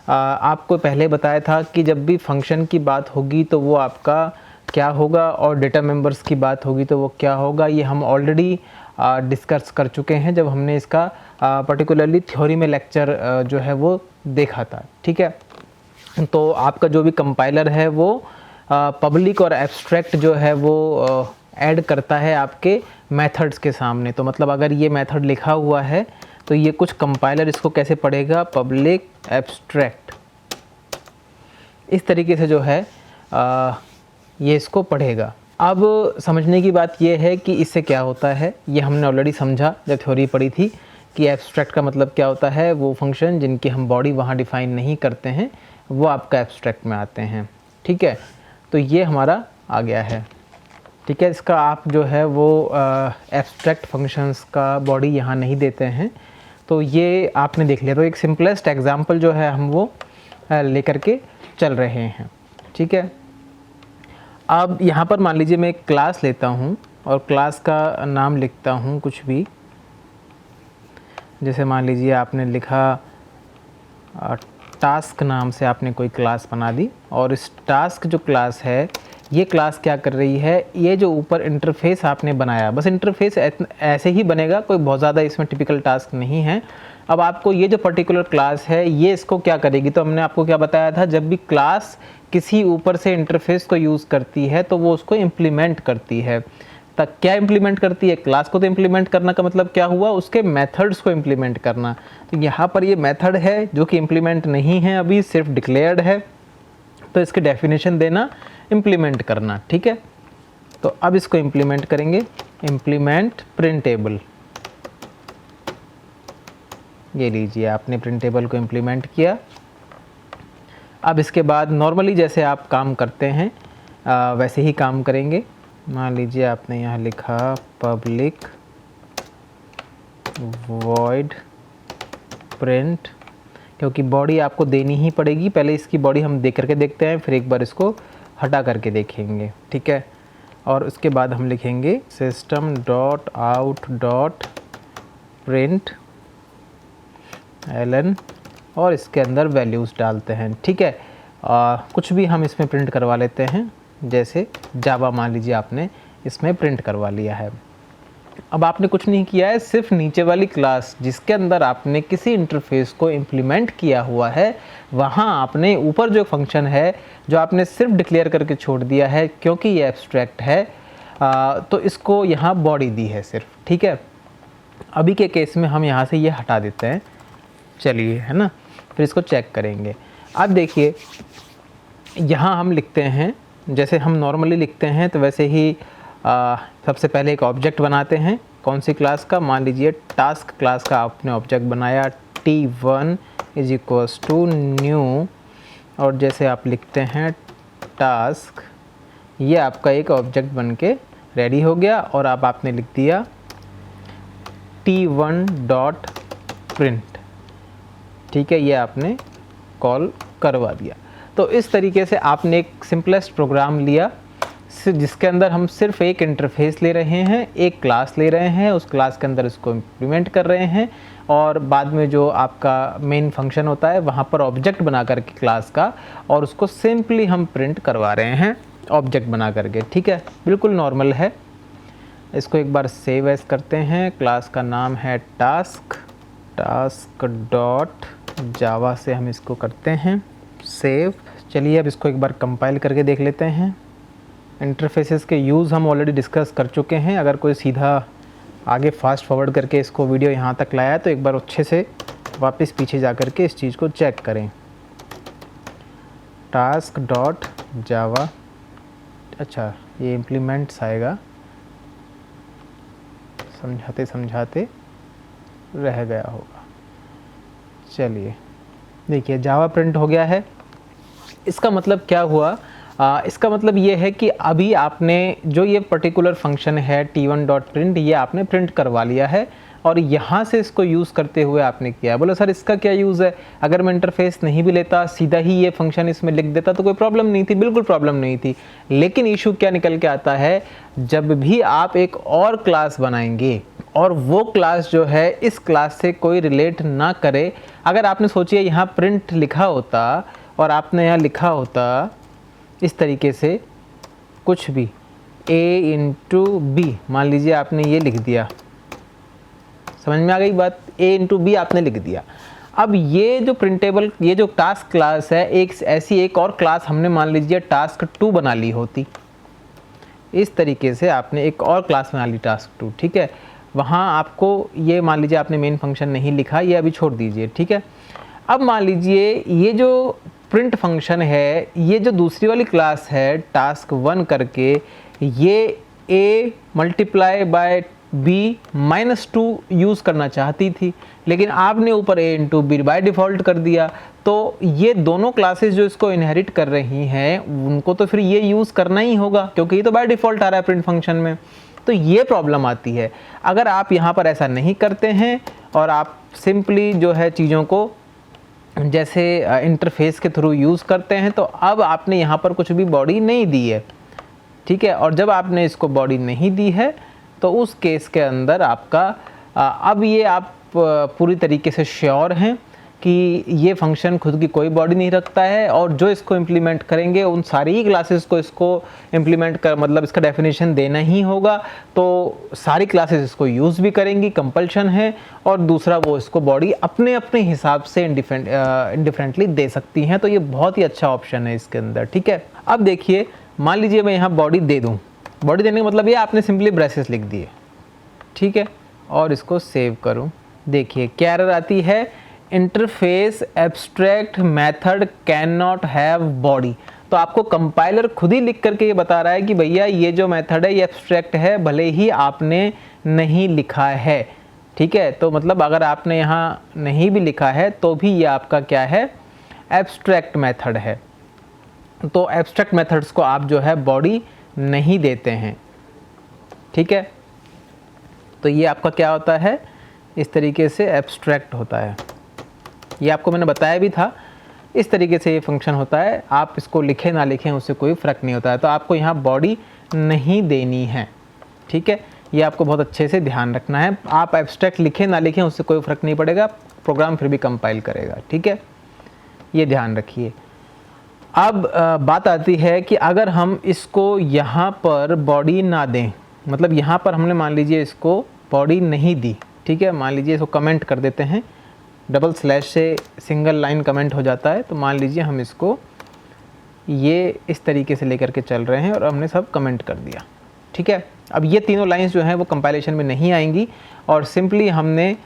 आपको पहले बताया था कि जब भी फंक्शन की बात होगी तो वो आपका क्या होगा, और डेटा मेंबर्स की बात होगी तो वो क्या होगा। ये हम ऑलरेडी डिस्कस कर चुके हैं जब हमने इसका पर्टिकुलरली थ्योरी में लेक्चर जो है वो देखा था, ठीक है। तो आपका जो भी कंपाइलर है वो पब्लिक और एब्स्ट्रैक्ट जो है वो ऐड करता है आपके मेथड्स के सामने। तो मतलब अगर ये मेथड लिखा हुआ है तो ये कुछ कंपाइलर इसको कैसे पढ़ेगा, पब्लिक एब्स्ट्रैक्ट, इस तरीके से जो है ये इसको पढ़ेगा। अब समझने की बात ये है कि इससे क्या होता है, ये हमने ऑलरेडी समझा जब थ्योरी पढ़ी थी कि एब्स्ट्रैक्ट का मतलब क्या होता है, वो फंक्शन जिनकी हम बॉडी वहाँ डिफाइन नहीं करते हैं वो आपका एब्स्ट्रैक्ट में आते हैं, ठीक है। तो ये हमारा आ गया है, ठीक है। इसका आप जो है वो एब्स्ट्रैक्ट फंक्शंस का बॉडी यहाँ नहीं देते हैं, तो ये आपने देख लिया। तो एक सिंपलेस्ट एग्जांपल जो है हम वो लेकर के चल रहे हैं, ठीक है। अब यहाँ पर मान लीजिए मैं एक क्लास लेता हूँ और क्लास का नाम लिखता हूँ कुछ भी, जैसे मान लीजिए आपने लिखा टास्क नाम से आपने कोई क्लास बना दी, और इस टास्क जो क्लास है ये क्लास क्या कर रही है, ये जो ऊपर इंटरफेस आपने बनाया, बस इंटरफेस ऐसे ही बनेगा, कोई बहुत ज़्यादा इसमें टिपिकल टास्क नहीं है। अब आपको ये जो पर्टिकुलर क्लास है ये इसको क्या करेगी, तो हमने आपको क्या बताया था, जब भी क्लास किसी ऊपर से इंटरफेस को यूज़ करती है तो वो उसको इम्प्लीमेंट करती है। तक क्या इम्प्लीमेंट करती है, क्लास को तो इम्प्लीमेंट करना का मतलब क्या हुआ, उसके मेथड्स को इम्प्लीमेंट करना। तो यहाँ पर ये मेथड है जो कि इम्प्लीमेंट नहीं है, अभी सिर्फ डिक्लेयर्ड है, तो इसकी डेफिनेशन देना, इम्प्लीमेंट करना, ठीक है। तो अब इसको इम्प्लीमेंट करेंगे, इम्प्लीमेंट प्रिंटेबल, ये लीजिए आपने प्रिंटेबल को इम्प्लीमेंट किया। अब इसके बाद नॉर्मली जैसे आप काम करते हैं वैसे ही काम करेंगे। मान लीजिए आपने यहाँ लिखा पब्लिक वॉइड प्रिंट, क्योंकि बॉडी आपको देनी ही पड़ेगी। पहले इसकी बॉडी हम देख करके देखते हैं, फिर एक बार इसको हटा करके देखेंगे, ठीक है। और उसके बाद हम लिखेंगे system dot out dot print ln, और इसके अंदर वैल्यूज़ डालते हैं, ठीक है। कुछ भी हम इसमें प्रिंट करवा लेते हैं, जैसे जावा मान लीजिए आपने इसमें प्रिंट करवा लिया है। अब आपने कुछ नहीं किया है, सिर्फ नीचे वाली क्लास जिसके अंदर आपने किसी इंटरफेस को इम्प्लीमेंट किया हुआ है, वहाँ आपने ऊपर जो फंक्शन है जो आपने सिर्फ डिक्लेयर करके छोड़ दिया है, क्योंकि ये एब्स्ट्रैक्ट है तो इसको यहाँ बॉडी दी है सिर्फ, ठीक है। अभी के केस में हम यहाँ से ये हटा देते हैं, चलिए, है ना, फिर इसको चेक करेंगे। अब देखिए यहाँ हम लिखते हैं जैसे हम नॉर्मली लिखते हैं, तो वैसे ही सबसे पहले एक ऑब्जेक्ट बनाते हैं। कौन सी क्लास का, मान लीजिए टास्क क्लास का आपने ऑब्जेक्ट बनाया, T1 is equals to new, और जैसे आप लिखते हैं टास्क, ये आपका एक ऑब्जेक्ट बन के रेडी हो गया। और अब आपने लिख दिया T1 डॉट प्रिंट, ठीक है, ये आपने कॉल करवा दिया। तो इस तरीके से आपने एक सिंपलेस्ट प्रोग्राम लिया जिसके अंदर हम सिर्फ एक इंटरफेस ले रहे हैं, एक क्लास ले रहे हैं, उस क्लास के अंदर इसको इम्प्लीमेंट कर रहे हैं, और बाद में जो आपका मेन फंक्शन होता है वहाँ पर ऑब्जेक्ट बना करके क्लास का, और उसको सिंपली हम प्रिंट करवा रहे हैं ऑब्जेक्ट बना करके, ठीक है, बिल्कुल नॉर्मल है। इसको एक बार सेव एज करते हैं। क्लास का नाम है टास्क डॉट जावा से हम इसको करते हैं सेव। चलिए अब इसको एक बार कंपाइल करके देख लेते हैं। इंटरफेसेस के यूज़ हम ऑलरेडी डिस्कस कर चुके हैं। अगर कोई सीधा आगे फास्ट फॉरवर्ड करके इसको वीडियो यहाँ तक लाया तो एक बार अच्छे से वापस पीछे जा कर के इस चीज़ को चेक करें। टास्क डॉट जावा, अच्छा ये इम्प्लीमेंट्स आएगा, समझाते समझाते रह गया होगा। चलिए देखिए जावा प्रिंट हो गया है। इसका मतलब क्या हुआ? इसका मतलब ये है कि अभी आपने जो ये पर्टिकुलर फंक्शन है T1 डॉट प्रिंट, ये आपने प्रिंट करवा लिया है और यहाँ से इसको यूज़ करते हुए आपने किया। बोलो सर इसका क्या यूज़ है? अगर मैं इंटरफेस नहीं भी लेता, सीधा ही ये फंक्शन इसमें लिख देता तो कोई प्रॉब्लम नहीं थी, बिल्कुल प्रॉब्लम नहीं थी। लेकिन इशू क्या निकल के आता है, जब भी आप एक और क्लास बनाएंगे और वो क्लास जो है इस क्लास से कोई रिलेट ना करे। अगर आपने सोचिए यहाँ प्रिंट लिखा होता और आपने यहाँ लिखा होता इस तरीके से कुछ भी a इंटू बी, मान लीजिए आपने ये लिख दिया, समझ में आ गई बात? a इंटू बी आपने लिख दिया। अब ये जो प्रिंटेबल, ये जो टास्क क्लास है, एक ऐसी एक और क्लास हमने मान लीजिए टास्क 2 बना ली होती। इस तरीके से आपने एक और क्लास बना ली टास्क 2, ठीक है। वहाँ आपको ये मान लीजिए आपने मेन फंक्शन नहीं लिखा, ये अभी छोड़ दीजिए, ठीक है। अब मान लीजिए ये जो प्रिंट फंक्शन है, ये जो दूसरी वाली क्लास है टास्क 1 करके, ये a multiply by b minus 2 use करना चाहती थी, लेकिन आपने ऊपर a into B by default कर दिया। तो ये दोनों क्लासेस जो इसको इनहेरिट कर रही हैं उनको तो फिर ये यूज़ करना ही होगा, क्योंकि ये तो बाय डिफ़ॉल्ट आ रहा है प्रिंट फंक्शन में। तो ये प्रॉब्लम आती है। अगर आप यहाँ पर ऐसा नहीं करते हैं और आप सिंपली जो है चीज़ों को जैसे इंटरफेस के थ्रू यूज़ करते हैं, तो अब आपने यहाँ पर कुछ भी बॉडी नहीं दी है, ठीक है। और जब आपने इसको बॉडी नहीं दी है तो उस केस के अंदर आपका अब ये आप पूरी तरीके से श्योर हैं कि ये फंक्शन खुद की कोई बॉडी नहीं रखता है, और जो इसको इम्प्लीमेंट करेंगे उन सारी ही क्लासेस को इसको इम्प्लीमेंट कर, मतलब इसका डेफिनेशन देना ही होगा। तो सारी क्लासेस इसको यूज़ भी करेंगी, कंपल्शन है। और दूसरा वो इसको बॉडी अपने अपने हिसाब से इंडिफरेंटली दे सकती हैं। तो ये बहुत ही अच्छा ऑप्शन है इसके अंदर, ठीक है। अब देखिए मान लीजिए मैं यहाँ बॉडी दे दूँ, बॉडी देने का मतलब ये आपने सिंपली ब्रेसेस लिख दिए, ठीक है, और इसको सेव करूँ। देखिए क्या एरर आती है, interface abstract method can not have body. तो आपको कंपाइलर खुद ही लिख करके ये बता रहा है कि भैया ये जो मेथड है ये एब्स्ट्रैक्ट है, भले ही आपने नहीं लिखा है, ठीक है। तो मतलब अगर आपने यहाँ नहीं भी लिखा है तो भी ये आपका क्या है, एब्स्ट्रैक्ट मेथड है। तो एब्स्ट्रैक्ट मेथड्स को आप जो है बॉडी नहीं देते हैं, ठीक है। तो ये आपका क्या होता है, इस तरीके से एब्स्ट्रैक्ट होता है। ये आपको मैंने बताया भी था, इस तरीके से ये फंक्शन होता है। आप इसको लिखें ना लिखें उससे कोई फ़र्क नहीं होता है। तो आपको यहाँ बॉडी नहीं देनी है, ठीक है। ये आपको बहुत अच्छे से ध्यान रखना है। आप एब्स्ट्रैक्ट लिखें ना लिखें उससे कोई फ़र्क नहीं पड़ेगा, प्रोग्राम फिर भी कंपाइल करेगा, ठीक है। ये ध्यान रखिए। अब बात आती है कि अगर हम इसको यहाँ पर बॉडी ना दें, मतलब यहाँ पर हमने मान लीजिए इसको बॉडी नहीं दी, ठीक है। मान लीजिए इसको कमेंट कर देते हैं, डबल स्लैश से सिंगल लाइन कमेंट हो जाता है। तो मान लीजिए हम इसको ये इस तरीके से लेकर के चल रहे हैं और हमने सब कमेंट कर दिया, ठीक है। अब ये तीनों लाइंस जो हैं वो कंपाइलेशन में नहीं आएंगी और सिंपली हमने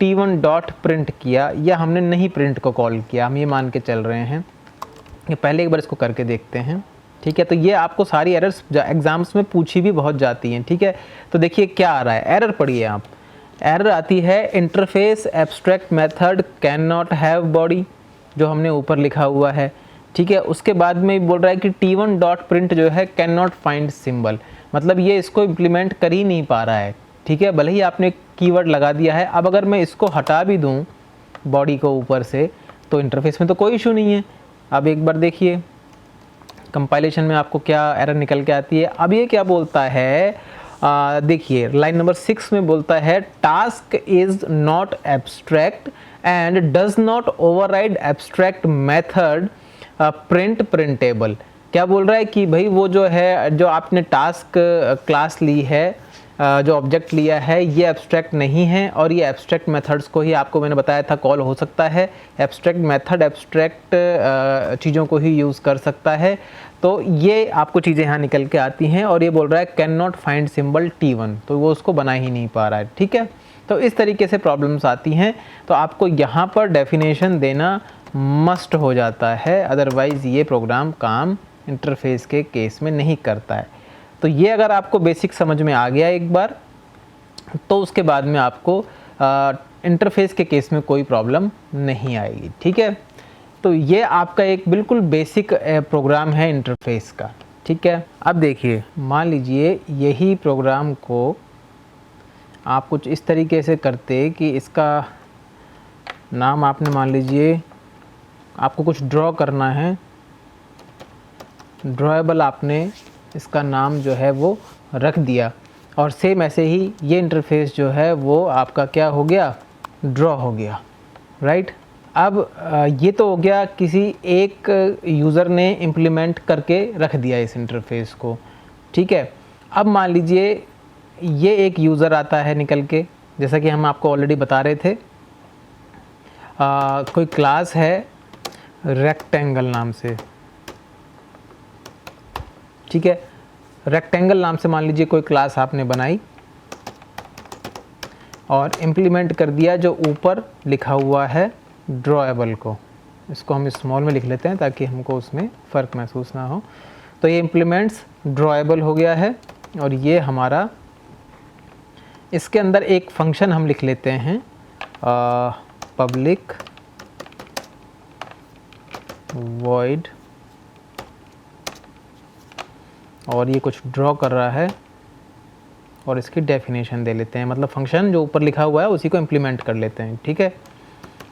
T1 डॉट प्रिंट किया या हमने नहीं प्रिंट को कॉल किया, हम ये मान के चल रहे हैं। ये पहले एक बार इसको करके देखते हैं, ठीक है। तो ये आपको सारी एरर्स एग्जाम्स में पूछी भी बहुत जाती हैं, ठीक है। तो देखिए क्या आ रहा है, एरर पढ़िए आप, एरर आती है interface abstract method can not have body, जो हमने ऊपर लिखा हुआ है, ठीक है। उसके बाद में बोल रहा है कि t1 डॉट प्रिंट जो है कैन नॉट फाइंड सिंबल, मतलब ये इसको इम्प्लीमेंट कर ही नहीं पा रहा है, ठीक है। भले ही आपने कीवर्ड लगा दिया है, अब अगर मैं इसको हटा भी दूं बॉडी को ऊपर से तो इंटरफेस में तो कोई इशू नहीं है। अब एक बार देखिए कंपाइलेशन में आपको क्या एरर निकल के आती है। अब ये क्या बोलता है, देखिए लाइन नंबर 6 में बोलता है task is not abstract and does not override abstract method print printable. क्या बोल रहा है कि भाई वो जो है, जो आपने टास्क क्लास ली है, जो ऑब्जेक्ट लिया है, ये एब्स्ट्रैक्ट नहीं है और ये एब्स्ट्रैक्ट मेथड्स को ही आपको मैंने बताया था कॉल हो सकता है। एब्स्ट्रैक्ट मेथड एब्स्ट्रैक्ट चीज़ों को ही यूज़ कर सकता है। तो ये आपको चीज़ें यहाँ निकल के आती हैं और ये बोल रहा है can not find symbol t1, तो वो उसको बना ही नहीं पा रहा है, ठीक है। तो इस तरीके से प्रॉब्लम्स आती हैं, तो आपको यहाँ पर डेफिनेशन देना मस्ट हो जाता है, अदरवाइज़ ये प्रोग्राम काम इंटरफेस के केस में नहीं करता है। तो ये अगर आपको बेसिक समझ में आ गया एक बार, तो उसके बाद में आपको इंटरफेस के केस में कोई प्रॉब्लम नहीं आएगी, ठीक है। तो ये आपका एक बिल्कुल बेसिक प्रोग्राम है इंटरफेस का, ठीक है। अब देखिए मान लीजिए यही प्रोग्राम को आप कुछ इस तरीके से करते कि इसका नाम आपने मान लीजिए, आपको कुछ ड्रॉ करना है, ड्रॉएबल आपने इसका नाम जो है वो रख दिया और सेम ऐसे ही ये इंटरफेस जो है वो आपका क्या हो गया, ड्रॉ हो गया, राइट। अब ये तो हो गया किसी एक यूज़र ने इम्प्लीमेंट करके रख दिया इस इंटरफेस को, ठीक है। अब मान लीजिए ये एक यूज़र आता है निकल के, जैसा कि हम आपको ऑलरेडी बता रहे थे, कोई क्लास है रेक्टेंगल नाम से, ठीक है। रेक्टेंगल नाम से मान लीजिए कोई क्लास आपने बनाई और इम्प्लीमेंट कर दिया जो ऊपर लिखा हुआ है ड्रॉएबल को। इसको हम स्मॉल में लिख लेते हैं ताकि हमको उसमें फ़र्क महसूस ना हो। तो ये इम्प्लीमेंट्स ड्रॉएबल हो गया है और ये हमारा, इसके अंदर एक फंक्शन हम लिख लेते हैं पब्लिक वॉइड, और ये कुछ ड्रॉ कर रहा है और इसकी डेफिनेशन दे लेते हैं, मतलब फंक्शन जो ऊपर लिखा हुआ है उसी को इम्प्लीमेंट कर लेते हैं, ठीक है।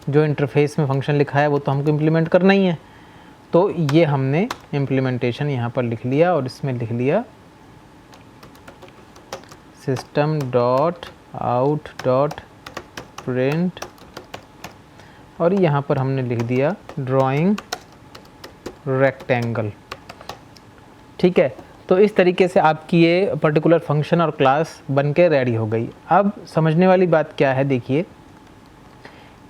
जो इंटरफेस में फंक्शन लिखा है वो तो हमको इम्प्लीमेंट करना ही है, तो ये हमने इम्प्लीमेंटेशन यहाँ पर लिख लिया और इसमें लिख लिया system dot out dot print और यहाँ पर हमने लिख दिया ड्राइंग रेक्टेंगल, ठीक है। तो इस तरीके से आपकी ये पर्टिकुलर फंक्शन और क्लास बन के रेडी हो गई। अब समझने वाली बात क्या है, देखिए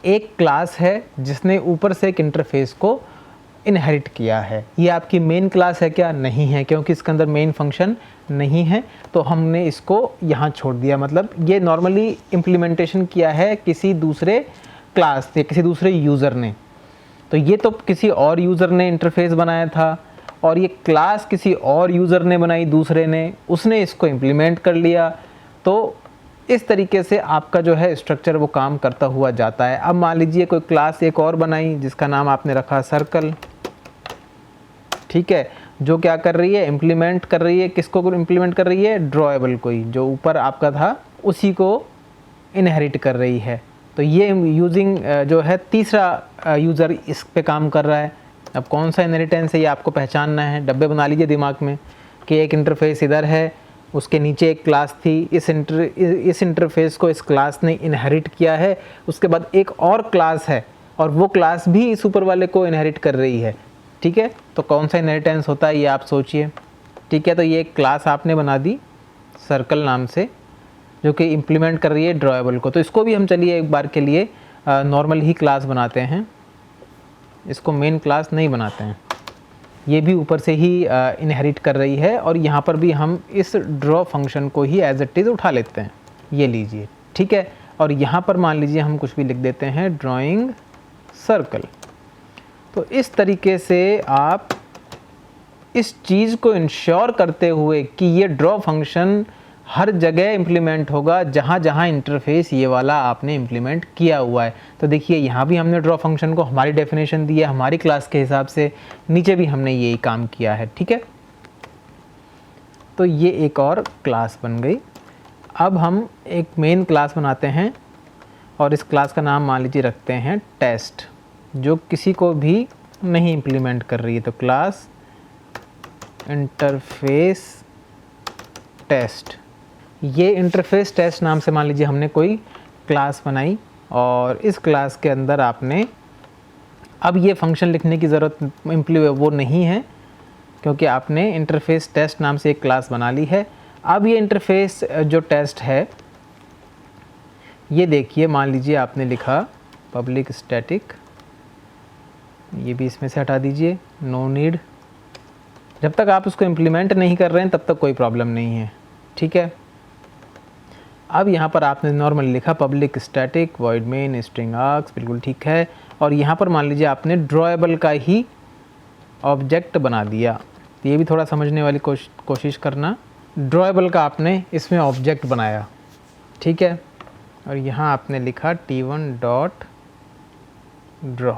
एक क्लास है जिसने ऊपर से एक इंटरफेस को इनहेरिट किया है, ये आपकी मेन क्लास है क्या? नहीं है, क्योंकि इसके अंदर मेन फंक्शन नहीं है, तो हमने इसको यहाँ छोड़ दिया। मतलब ये नॉर्मली इम्प्लीमेंटेशन किया है किसी दूसरे क्लास या किसी दूसरे यूज़र ने, तो ये तो किसी और यूज़र ने इंटरफेस बनाया था और ये क्लास किसी और यूज़र ने बनाई दूसरे ने, उसने इसको इम्प्लीमेंट कर लिया। तो इस तरीके से आपका जो है स्ट्रक्चर वो काम करता हुआ जाता है। अब मान लीजिए कोई क्लास एक और बनाई जिसका नाम आपने रखा सर्कल, ठीक है, जो क्या कर रही है, इम्प्लीमेंट कर रही है, किसको इम्प्लीमेंट कर रही है? ड्रॉएबल को ही, जो ऊपर आपका था उसी को इनहेरिट कर रही है। तो ये यूजिंग जो है तीसरा यूज़र इस पे काम कर रहा है। अब कौन सा इनहेरिटेंस है ये आपको पहचानना है, डब्बे बना लीजिए दिमाग में कि एक इंटरफेस इधर है, उसके नीचे एक क्लास थी, इस इंटरफेस को इस क्लास ने इनहेरिट किया है, उसके बाद एक और क्लास है और वो क्लास भी इस ऊपर वाले को इनहेरिट कर रही है, ठीक है। तो कौन सा इनहेरिटेंस होता है ये आप सोचिए, ठीक है। तो ये एक क्लास आपने बना दी सर्कल नाम से जो कि इम्प्लीमेंट कर रही है ड्रॉएबल को। तो इसको भी हम चलिए एक बार के लिए नॉर्मल ही क्लास बनाते हैं, इसको मेन क्लास नहीं बनाते हैं। ये भी ऊपर से ही इनहेरिट कर रही है और यहाँ पर भी हम इस ड्रॉ फंक्शन को ही एज इट इज़ उठा लेते हैं, ये लीजिए, ठीक है। और यहाँ पर मान लीजिए हम कुछ भी लिख देते हैं ड्राइंग सर्कल। तो इस तरीके से आप इस चीज़ को इंश्योर करते हुए कि ये ड्रॉ फंक्शन हर जगह इम्प्लीमेंट होगा जहाँ जहाँ इंटरफेस ये वाला आपने इम्प्लीमेंट किया हुआ है। तो देखिए यहाँ भी हमने ड्रॉ फंक्शन को हमारी डेफिनेशन दी है हमारी क्लास के हिसाब से, नीचे भी हमने यही काम किया है, ठीक है। तो ये एक और क्लास बन गई। अब हम एक मेन क्लास बनाते हैं और इस क्लास का नाम मान लीजिए रखते हैं टेस्ट, जो किसी को भी नहीं इम्प्लीमेंट कर रही है। तो क्लास इंटरफेस टेस्ट, ये इंटरफेस टेस्ट नाम से मान लीजिए हमने कोई क्लास बनाई और इस क्लास के अंदर आपने अब ये फंक्शन लिखने की ज़रूरत वो नहीं है, क्योंकि आपने इंटरफेस टेस्ट नाम से एक क्लास बना ली है। अब ये इंटरफेस जो टेस्ट है, ये देखिए मान लीजिए आपने लिखा पब्लिक स्टैटिक, ये भी इसमें से हटा दीजिए, नो नीड। जब तक आप उसको इम्प्लीमेंट नहीं कर रहे हैं तब तक कोई प्रॉब्लम नहीं है, ठीक है। अब यहाँ पर आपने नॉर्मल लिखा public static void main string arcs, बिल्कुल ठीक है। और यहाँ पर मान लीजिए आपने ड्रॉएबल का ही ऑब्जेक्ट बना दिया। तो ये भी थोड़ा समझने वाली कोशिश करना। ड्रॉएबल का आपने इसमें ऑब्जेक्ट बनाया, ठीक है। और यहाँ आपने लिखा t1 डॉट ड्रॉ,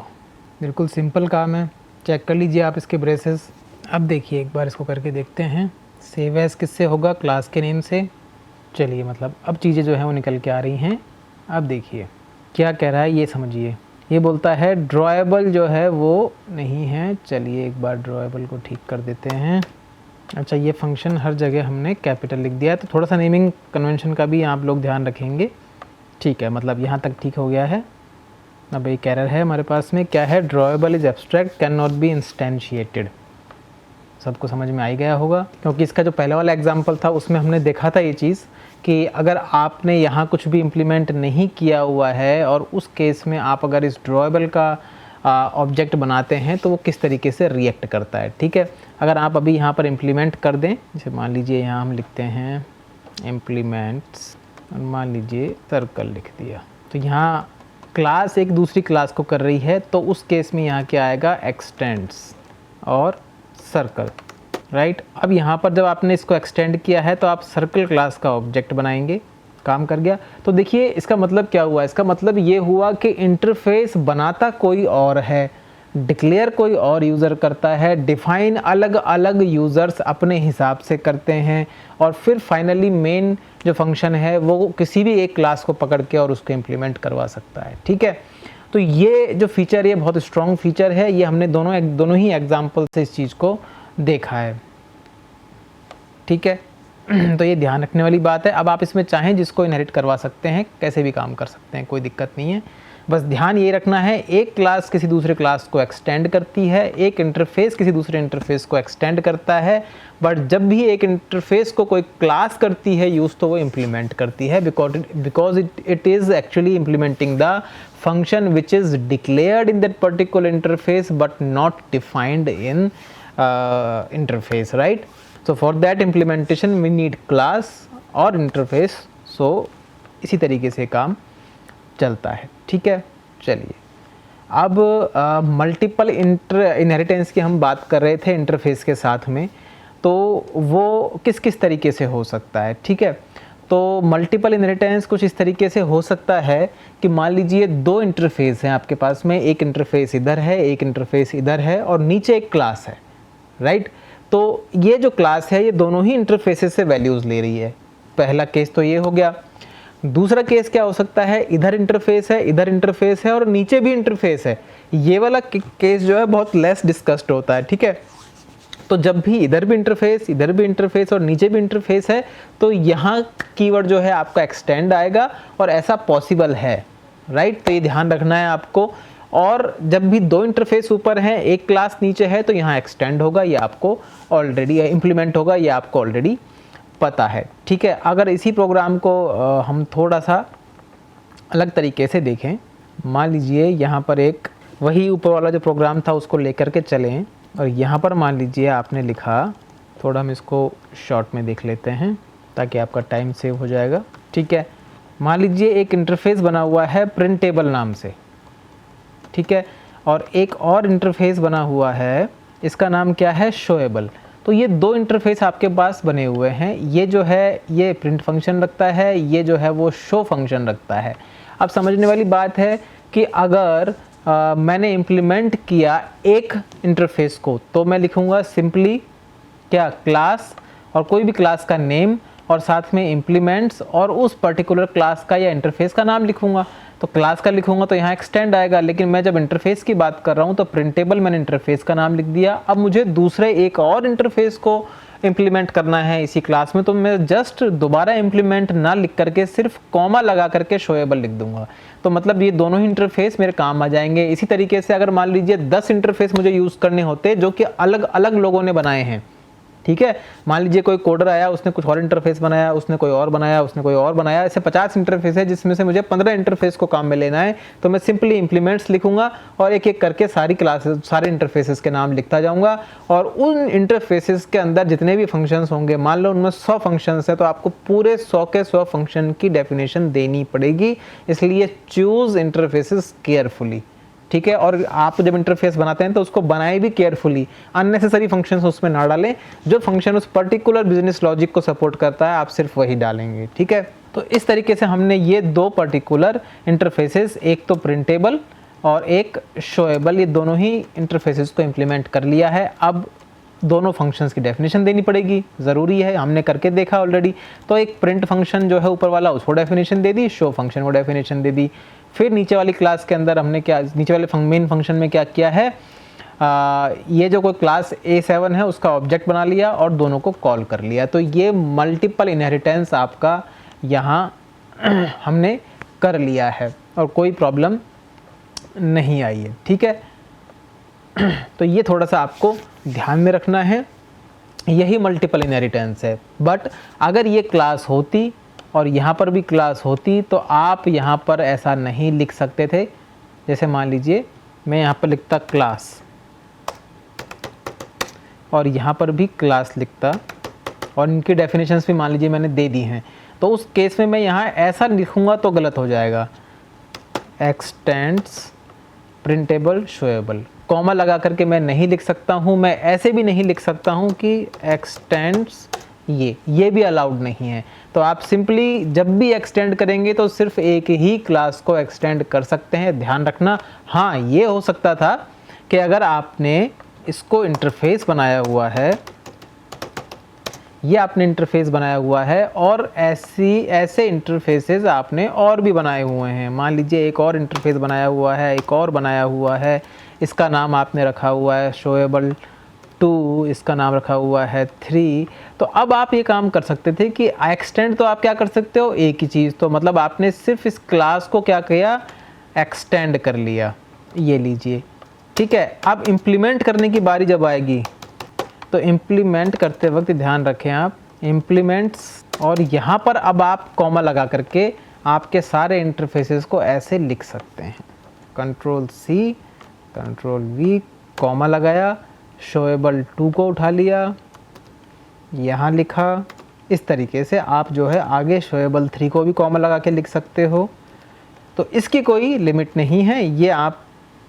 बिल्कुल सिंपल काम है, चेक कर लीजिए आप इसके ब्रेसेस। अब देखिए एक बार इसको करके देखते हैं। सेव एज किससे होगा, क्लास के नेम से। चलिए मतलब अब चीज़ें जो हैं वो निकल के आ रही हैं। अब देखिए क्या कह रहा है ये समझिए। ये बोलता है ड्रॉएबल जो है वो नहीं है। चलिए एक बार ड्रॉएबल को ठीक कर देते हैं। अच्छा, ये फंक्शन हर जगह हमने कैपिटल लिख दिया है, तो थोड़ा सा नेमिंग कन्वेंशन का भी आप लोग ध्यान रखेंगे, ठीक है। मतलब यहाँ तक ठीक हो गया है। अब एक एरर है हमारे पास में, क्या है, drawable is abstract can not be instantiated. सबको समझ में आ ही गया होगा, क्योंकि इसका जो पहले वाला एग्जांपल था उसमें हमने देखा था ये चीज़ कि अगर आपने यहाँ कुछ भी इम्प्लीमेंट नहीं किया हुआ है और उस केस में आप अगर इस ड्रॉएबल का ऑब्जेक्ट बनाते हैं तो वो किस तरीके से रिएक्ट करता है, ठीक है। अगर आप अभी यहाँ पर इम्प्लीमेंट कर दें, जैसे मान लीजिए यहाँ हम लिखते हैं इम्प्लीमेंट्स, मान लीजिए सर्कल लिख दिया, तो यहाँ क्लास एक दूसरी क्लास को कर रही है, तो उस केस में यहाँ क्या आएगा, एक्सटेंड्स और सर्कल, राइट। अब यहाँ पर जब आपने इसको एक्सटेंड किया है तो आप सर्कल क्लास का ऑब्जेक्ट बनाएंगे, काम कर गया। तो देखिए इसका मतलब क्या हुआ, इसका मतलब ये हुआ कि इंटरफेस बनाता कोई और है, डिक्लेयर कोई और यूज़र करता है, डिफाइन अलग अलग यूज़र्स अपने हिसाब से करते हैं, और फिर फाइनली मेन जो फंक्शन है वो किसी भी एक क्लास को पकड़ के और उसको इम्प्लीमेंट करवा सकता है, ठीक है। तो ये जो फीचर, ये बहुत स्ट्रॉन्ग फीचर है, ये हमने दोनों ही एग्जाम्पल से इस चीज़ को देखा है, ठीक है। तो ये ध्यान रखने वाली बात है। अब आप इसमें चाहें जिसको इनहेरिट करवा सकते हैं, कैसे भी काम कर सकते हैं, कोई दिक्कत नहीं है। बस ध्यान ये रखना है, एक क्लास किसी दूसरे क्लास को एक्सटेंड करती है, एक इंटरफेस किसी दूसरे इंटरफेस को एक्सटेंड करता है, बट जब भी एक इंटरफेस को कोई क्लास करती है यूज़, तो वो इम्प्लीमेंट करती है because it is actually implementing the function which is declared in that particular interface but not defined in interface, right? So for that implementation we need class और interface, so इसी तरीके से काम चलता है, ठीक है। चलिए अब मल्टीपल इनहेरिटेंस की हम बात कर रहे थे इंटरफेस के साथ में, तो वो किस किस तरीके से हो सकता है, ठीक है। तो मल्टीपल इनहेरिटेंस कुछ इस तरीके से हो सकता है कि मान लीजिए दो इंटरफेस हैं आपके पास में, एक इंटरफेस इधर है, एक इंटरफेस इधर है, और नीचे एक क्लास है, राइट। तो ये जो क्लास है ये दोनों ही इंटरफेसेस से वैल्यूज़ ले रही है। पहला केस तो ये हो गया। दूसरा केस क्या हो सकता है, इधर इंटरफेस है, इधर इंटरफेस है और नीचे भी इंटरफेस है। ये वाला केस जो है बहुत लेस डिस्कस्ड होता है, ठीक है। तो जब भी इधर भी इंटरफेस, इधर भी इंटरफेस और नीचे भी इंटरफेस है, तो यहाँ कीवर्ड जो है आपका एक्सटेंड आएगा, और ऐसा पॉसिबल है, राइट। तो ये ध्यान रखना है आपको। और जब भी दो इंटरफेस ऊपर हैं, एक क्लास नीचे है, तो यहाँ एक्सटेंड होगा, ये आपको ऑलरेडी इम्प्लीमेंट होगा, ये आपको ऑलरेडी पता है, ठीक है। अगर इसी प्रोग्राम को हम थोड़ा सा अलग तरीके से देखें, मान लीजिए यहाँ पर एक वही ऊपर वाला जो प्रोग्राम था उसको लेकर के चलें, और यहाँ पर मान लीजिए आपने लिखा, थोड़ा हम इसको शॉर्ट में देख लेते हैं ताकि आपका टाइम सेव हो जाएगा, ठीक है। मान लीजिए एक इंटरफेस बना हुआ है प्रिंटेबल नाम से, ठीक है, और एक और इंटरफेस बना हुआ है, इसका नाम क्या है, शोएबल। तो ये दो इंटरफेस आपके पास बने हुए हैं। ये जो है ये प्रिंट फंक्शन रखता है, ये जो है वो शो फंक्शन रखता है। अब समझने वाली बात है कि अगर मैंने इम्प्लीमेंट किया एक इंटरफेस को, तो मैं लिखूँगा सिंपली क्या, क्लास और कोई भी क्लास का नेम और साथ में इम्प्लीमेंट्स और उस पर्टिकुलर क्लास का या इंटरफेस का नाम लिखूंगा। तो क्लास का लिखूंगा तो यहाँ एक्सटेंड आएगा, लेकिन मैं जब इंटरफेस की बात कर रहा हूँ तो प्रिंटेबल मैंने इंटरफेस का नाम लिख दिया। अब मुझे दूसरे एक और इंटरफेस को इम्प्लीमेंट करना है इसी क्लास में, तो मैं जस्ट दोबारा इम्प्लीमेंट ना लिख करके सिर्फ कॉमा लगा करके शोएबल लिख दूंगा। तो मतलब ये दोनों ही इंटरफेस मेरे काम आ जाएंगे। इसी तरीके से अगर मान लीजिए 10 इंटरफेस मुझे यूज़ करने होते जो कि अलग अलग लोगों ने बनाए हैं, ठीक है, मान लीजिए कोई कोडर आया, उसने कुछ और इंटरफेस बनाया, उसने कोई और बनाया, उसने कोई और बनाया, ऐसे 50 इंटरफेस है जिसमें से मुझे 15 इंटरफेस को काम में लेना है। तो मैं सिंपली इंप्लीमेंट्स लिखूंगा और एक एक करके सारी क्लासेस, सारे इंटरफेसेस के नाम लिखता जाऊंगा और उन इंटरफेसेस के अंदर जितने भी फंक्शंस होंगे, मान लो उनमें 100 फंक्शंस है, तो आपको पूरे 100 के 100 फंक्शन की डेफिनेशन देनी पड़ेगी। इसलिए चूज इंटरफेसेस केयरफुली, ठीक है। और आप जब इंटरफेस बनाते हैं तो उसको बनाए भी केयरफुली, अननेसेसरी फंक्शंस उसमें ना डालें। जो फंक्शन उस पर्टिकुलर बिजनेस लॉजिक को सपोर्ट करता है आप सिर्फ वही डालेंगे, ठीक है। तो इस तरीके से हमने ये दो पर्टिकुलर इंटरफेसेस, एक तो प्रिंटेबल और एक शोएबल, ये दोनों ही इंटरफेसेस को इम्प्लीमेंट कर लिया है। अब दोनों फंक्शंस की डेफिनेशन देनी पड़ेगी, ज़रूरी है, हमने करके देखा ऑलरेडी। तो एक प्रिंट फंक्शन जो है ऊपर वाला, उसको डेफिनेशन दे दी, शो फंक्शन को डेफिनेशन दे दी। फिर नीचे वाली क्लास के अंदर हमने क्या, नीचे वाले मेन फंक्शन में क्या किया है, ये जो कोई क्लास A7 है उसका ऑब्जेक्ट बना लिया और दोनों को कॉल कर लिया। तो ये मल्टीपल इनहेरिटेंस आपका यहाँ हमने कर लिया है और कोई प्रॉब्लम नहीं आई है, ठीक है। तो ये थोड़ा सा आपको ध्यान में रखना है, यही मल्टीपल इनहेरिटेंस है। बट अगर ये क्लास होती और यहाँ पर भी क्लास होती तो आप यहाँ पर ऐसा नहीं लिख सकते थे। जैसे मान लीजिए मैं यहाँ पर लिखता क्लास और यहाँ पर भी क्लास लिखता और इनकी डेफिनेशंस भी मान लीजिए मैंने दे दी हैं, तो उस केस में मैं यहाँ ऐसा लिखूँगा तो गलत हो जाएगा, एक्सटेंड्स प्रिंटेबल शोएबल। कॉमा लगा करके मैं नहीं लिख सकता हूँ। मैं ऐसे भी नहीं लिख सकता हूँ कि एक्सटेंड्स, ये भी अलाउड नहीं है। तो आप सिंपली जब भी एक्सटेंड करेंगे तो सिर्फ एक ही क्लास को एक्सटेंड कर सकते हैं, ध्यान रखना। हाँ, ये हो सकता था कि अगर आपने इसको इंटरफेस बनाया हुआ है, ये आपने इंटरफेस बनाया हुआ है और ऐसे इंटरफेसेस आपने और भी बनाए हुए हैं। मान लीजिए एक और इंटरफेस बनाया हुआ है, एक और बनाया हुआ है, इसका नाम आपने रखा हुआ है शोएबल 2, इसका नाम रखा हुआ है 3। तो अब आप ये काम कर सकते थे कि एक्सटेंड तो आप क्या कर सकते हो, एक ही चीज़, तो मतलब आपने सिर्फ इस क्लास को क्या किया, एक्सटेंड कर लिया। ये लीजिए, ठीक है। अब इम्प्लीमेंट करने की बारी जब आएगी तो इम्प्लीमेंट करते वक्त ध्यान रखें आप इम्प्लीमेंट्स, और यहाँ पर अब आप कॉमा लगा करके आपके सारे इंटरफेसेस को ऐसे लिख सकते हैं। Ctrl+C Ctrl+V, कॉमा लगाया, शोएबल 2 को उठा लिया, यहाँ लिखा। इस तरीके से आप जो है आगे शोएबल 3 को भी कॉमा लगा के लिख सकते हो। तो इसकी कोई लिमिट नहीं है, ये आप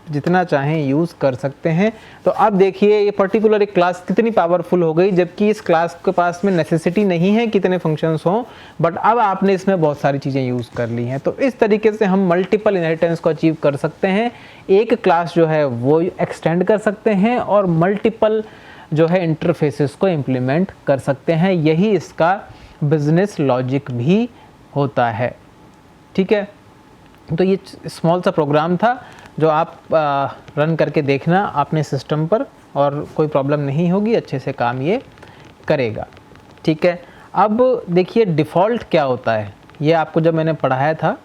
जितना चाहें यूज़ कर सकते हैं। तो अब देखिए ये पर्टिकुलर एक क्लास कितनी पावरफुल हो गई, जबकि इस क्लास के पास में नेसेसिटी नहीं है कितने फंक्शंस हों, बट अब आपने इसमें बहुत सारी चीज़ें यूज़ कर ली हैं। तो इस तरीके से हम मल्टीपल इनहेरिटेंस को अचीव कर सकते हैं। एक क्लास जो है वो एक्सटेंड कर सकते हैं और मल्टीपल जो है इंटरफेसेस को इम्प्लीमेंट कर सकते हैं। यही इसका बिजनेस लॉजिक भी होता है, ठीक है। तो ये स्मॉल सा प्रोग्राम था जो आप रन करके देखना अपने सिस्टम पर, और कोई प्रॉब्लम नहीं होगी, अच्छे से काम ये करेगा, ठीक है। अब देखिए डिफ़ॉल्ट क्या होता है, ये आपको जब मैंने पढ़ाया था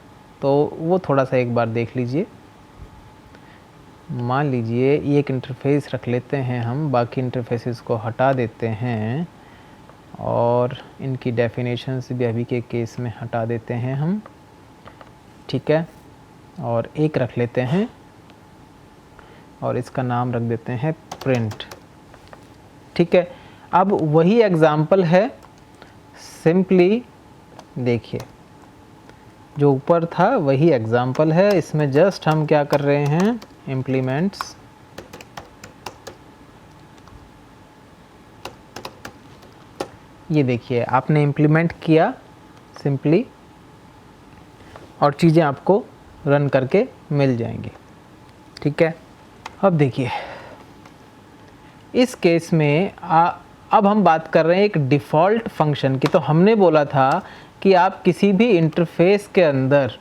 तो वो थोड़ा सा एक बार देख लीजिए। मान लीजिए ये एक इंटरफेस रख लेते हैं हम, बाकी इंटरफेसेस को हटा देते हैं और इनकी डेफिनेशंस भी अभी के केस में हटा देते हैं हम, ठीक है। और एक रख लेते हैं और इसका नाम रख देते हैं प्रिंट, ठीक है। अब वही एग्ज़ाम्पल है, सिंपली देखिए जो ऊपर था वही एग्ज़ाम्पल है, इसमें जस्ट हम क्या कर रहे हैं, इम्प्लीमेंट्स ये देखिए आपने इम्प्लीमेंट किया सिंपली और चीज़ें आपको रन करके मिल जाएंगी। ठीक है, अब देखिए इस केस में अब हम बात कर रहे हैं एक डिफ़ॉल्ट फंक्शन की। तो हमने बोला था कि आप किसी भी इंटरफेस के अंदर,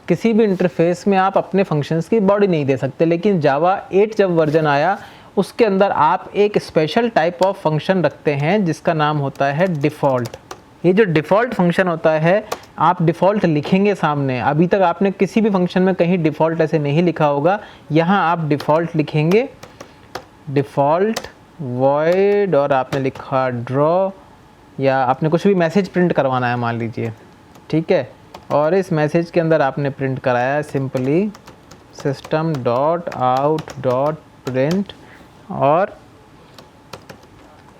किसी भी इंटरफेस में आप अपने फंक्शंस की बॉडी नहीं दे सकते, लेकिन जावा 8 जब वर्जन आया उसके अंदर आप एक स्पेशल टाइप ऑफ फंक्शन रखते हैं जिसका नाम होता है डिफ़ॉल्ट। ये जो डिफ़ॉल्ट फंक्शन होता है, आप डिफ़ॉल्ट लिखेंगे सामने, अभी तक आपने किसी भी फंक्शन में कहीं डिफ़ॉल्ट ऐसे नहीं लिखा होगा, यहाँ आप डिफ़ॉल्ट लिखेंगे, डिफ़ॉल्ट वॉइड, और आपने लिखा ड्रॉ, या आपने कुछ भी मैसेज प्रिंट करवाना है मान लीजिए। ठीक है, और इस मैसेज के अंदर आपने प्रिंट कराया simply system dot out dot print, और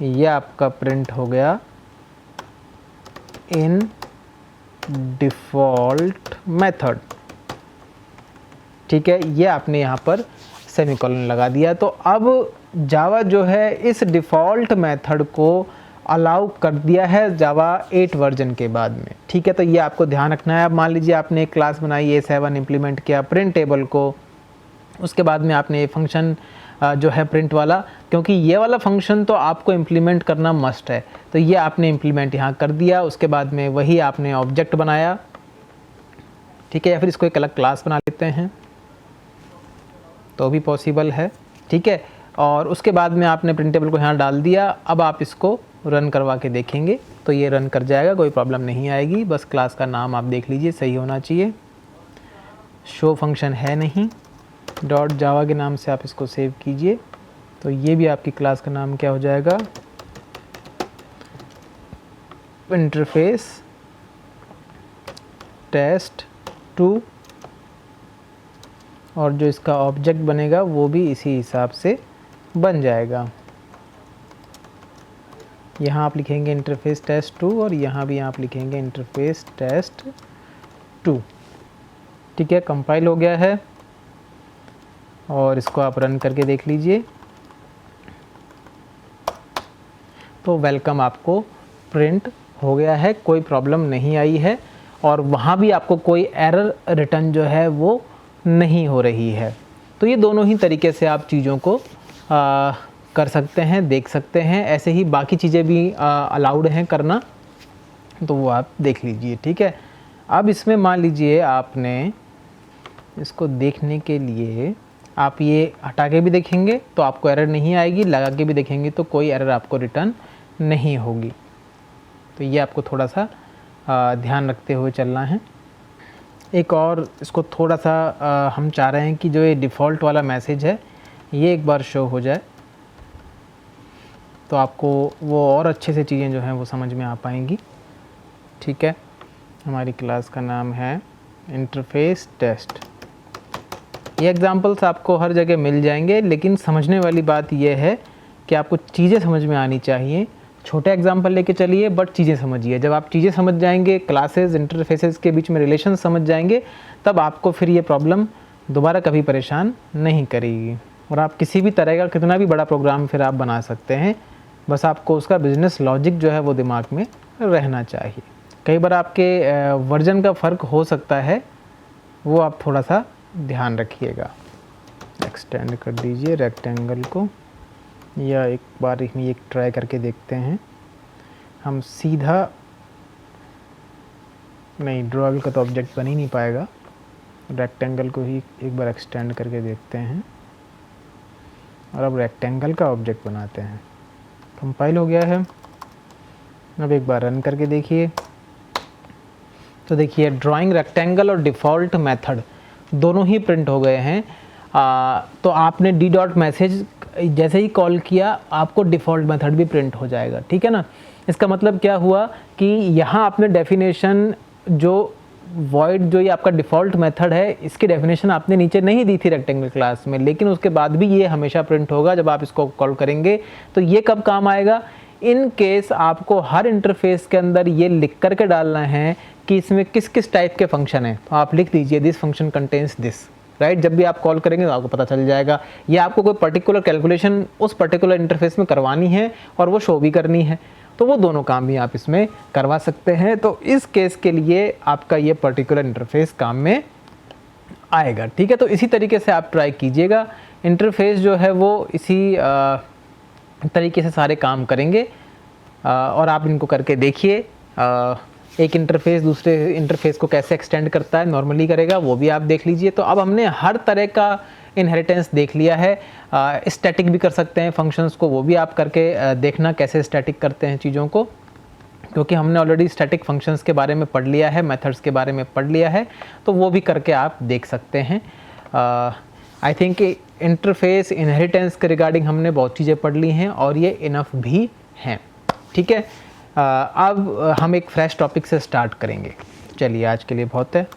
ये आपका प्रिंट हो गया इन डिफ़ॉल्ट मेथड। ठीक है, ये आपने यहाँ पर सेमीकोलन लगा दिया। तो अब जावा जो है इस डिफ़ॉल्ट मेथड को अलाउ कर दिया है जावा 8 वर्जन के बाद में। ठीक है, तो ये आपको ध्यान रखना है। अब मान लीजिए आपने एक क्लास बनाई, A7 इम्प्लीमेंट किया प्रिंट टेबल को, उसके बाद में आपने ये फंक्शन जो है प्रिंट वाला, क्योंकि ये वाला फंक्शन तो आपको इम्प्लीमेंट करना मस्ट है, तो ये आपने इम्प्लीमेंट यहाँ कर दिया। उसके बाद में वही आपने ऑब्जेक्ट बनाया। ठीक है, या फिर इसको एक अलग क्लास बना लेते हैं तो भी पॉसिबल है। ठीक है, और उसके बाद में आपने प्रिंट टेबल को यहाँ डाल दिया। अब आप इसको रन करवा के देखेंगे तो ये रन कर जाएगा, कोई प्रॉब्लम नहीं आएगी। बस क्लास का नाम आप देख लीजिए, सही होना चाहिए। शो फंक्शन है नहीं, डॉट जावा के नाम से आप इसको सेव कीजिए, तो ये भी आपकी क्लास का नाम क्या हो जाएगा, इंटरफेस टेस्ट 2, और जो इसका ऑब्जेक्ट बनेगा वो भी इसी हिसाब से बन जाएगा। यहाँ आप लिखेंगे इंटरफेस टेस्ट 2 और यहाँ भी आप लिखेंगे इंटरफेस टेस्ट 2। ठीक है, कंपाइल हो गया है और इसको आप रन करके देख लीजिए। तो वेलकम आपको प्रिंट हो गया है, कोई प्रॉब्लम नहीं आई है, और वहाँ भी आपको कोई एरर रिटर्न जो है वो नहीं हो रही है। तो ये दोनों ही तरीके से आप चीज़ों को कर सकते हैं, देख सकते हैं। ऐसे ही बाकी चीज़ें भी अलाउड हैं करना, तो वो आप देख लीजिए। ठीक है, अब इसमें मान लीजिए आपने इसको देखने के लिए आप ये हटा के भी देखेंगे तो आपको एरर नहीं आएगी, लगा के भी देखेंगे तो कोई एरर आपको रिटर्न नहीं होगी। तो ये आपको थोड़ा सा ध्यान रखते हुए चलना है। एक और इसको थोड़ा सा हम चाह रहे हैं कि जो ये डिफ़ॉल्ट वाला मैसेज है ये एक बार शो हो जाए, तो आपको वो और अच्छे से चीज़ें जो हैं वो समझ में आ पाएंगी। ठीक है, हमारी क्लास का नाम है इंटरफेस टेस्ट। ये एग्जांपल्स आपको हर जगह मिल जाएंगे, लेकिन समझने वाली बात यह है कि आपको चीज़ें समझ में आनी चाहिए। छोटे एग्जांपल लेके चलिए बट चीज़ें समझिए। जब आप चीज़ें समझ जाएंगे, क्लासेस इंटरफेसेस के बीच में रिलेशन समझ जाएंगे, तब आपको फिर ये प्रॉब्लम दोबारा कभी परेशान नहीं करेगी, और आप किसी भी तरह का कितना भी बड़ा प्रोग्राम फिर आप बना सकते हैं। बस आपको उसका बिजनेस लॉजिक जो है वो दिमाग में रहना चाहिए। कई बार आपके वर्जन का फ़र्क हो सकता है, वो आप थोड़ा सा ध्यान रखिएगा। एक्सटेंड कर दीजिए रेक्टेंगल को, या एक बार इसमें एक ट्राई करके देखते हैं। हम सीधा नहीं, ड्रॉअल का तो ऑब्जेक्ट बन ही नहीं पाएगा, रेक्टेंगल को ही एक बार एक्सटेंड करके देखते हैं, और अब रेक्टेंगल का ऑब्जेक्ट बनाते हैं। कंपाइल हो गया है, अब एक बार रन करके देखिए। तो देखिए ड्राइंग रेक्टेंगल और डिफ़ॉल्ट मेथड दोनों ही प्रिंट हो गए हैं। तो आपने डी डॉट मैसेज जैसे ही कॉल किया आपको डिफ़ॉल्ट मेथड भी प्रिंट हो जाएगा। ठीक है ना, इसका मतलब क्या हुआ कि यहाँ आपने डेफिनेशन जो वॉइड जो ये आपका डिफ़ॉल्ट मेथड है, इसकी डेफिनेशन आपने नीचे नहीं दी थी रेक्टेंगल क्लास में, लेकिन उसके बाद भी ये हमेशा प्रिंट होगा जब आप इसको कॉल करेंगे। तो ये कब काम आएगा, इन केस आपको हर इंटरफेस के अंदर ये लिख करके डालना है कि इसमें किस किस टाइप के फंक्शन है। तो आप लिख दीजिए this function contains this, right. जब भी आप कॉल करेंगे तो आपको पता चल जाएगा। या आपको कोई पर्टिकुलर कैलकुलेशन उस पर्टिकुलर इंटरफेस में करवानी है और वो शो भी करनी है, तो वो दोनों काम भी आप इसमें करवा सकते हैं। तो इस केस के लिए आपका ये पर्टिकुलर इंटरफेस काम में आएगा, ठीक है। तो इसी तरीके से आप ट्राई कीजिएगा। इंटरफेस जो है वो इसी तरीके से सारे काम करेंगे और आप इनको करके देखिए। एक इंटरफेस दूसरे इंटरफेस को कैसे एक्सटेंड करता है, नॉर्मली करेगा, वो भी आप देख लीजिए। तो अब हमने हर तरह का इनहेरिटेंस देख लिया है। स्टैटिक भी कर सकते हैं फंक्शंस को, वो भी आप करके देखना कैसे स्टैटिक करते हैं चीज़ों को, क्योंकि हमने ऑलरेडी स्टैटिक फंक्शंस के बारे में पढ़ लिया है, मेथड्स के बारे में पढ़ लिया है, तो वो भी करके आप देख सकते हैं। आई थिंक इंटरफेस इनहेरिटेंस के रिगार्डिंग हमने बहुत चीज़ें पढ़ ली हैं और ये इनफ भी हैं, ठीक है। अब हम एक फ्रेश टॉपिक से स्टार्ट करेंगे। चलिए आज के लिए बहुत है।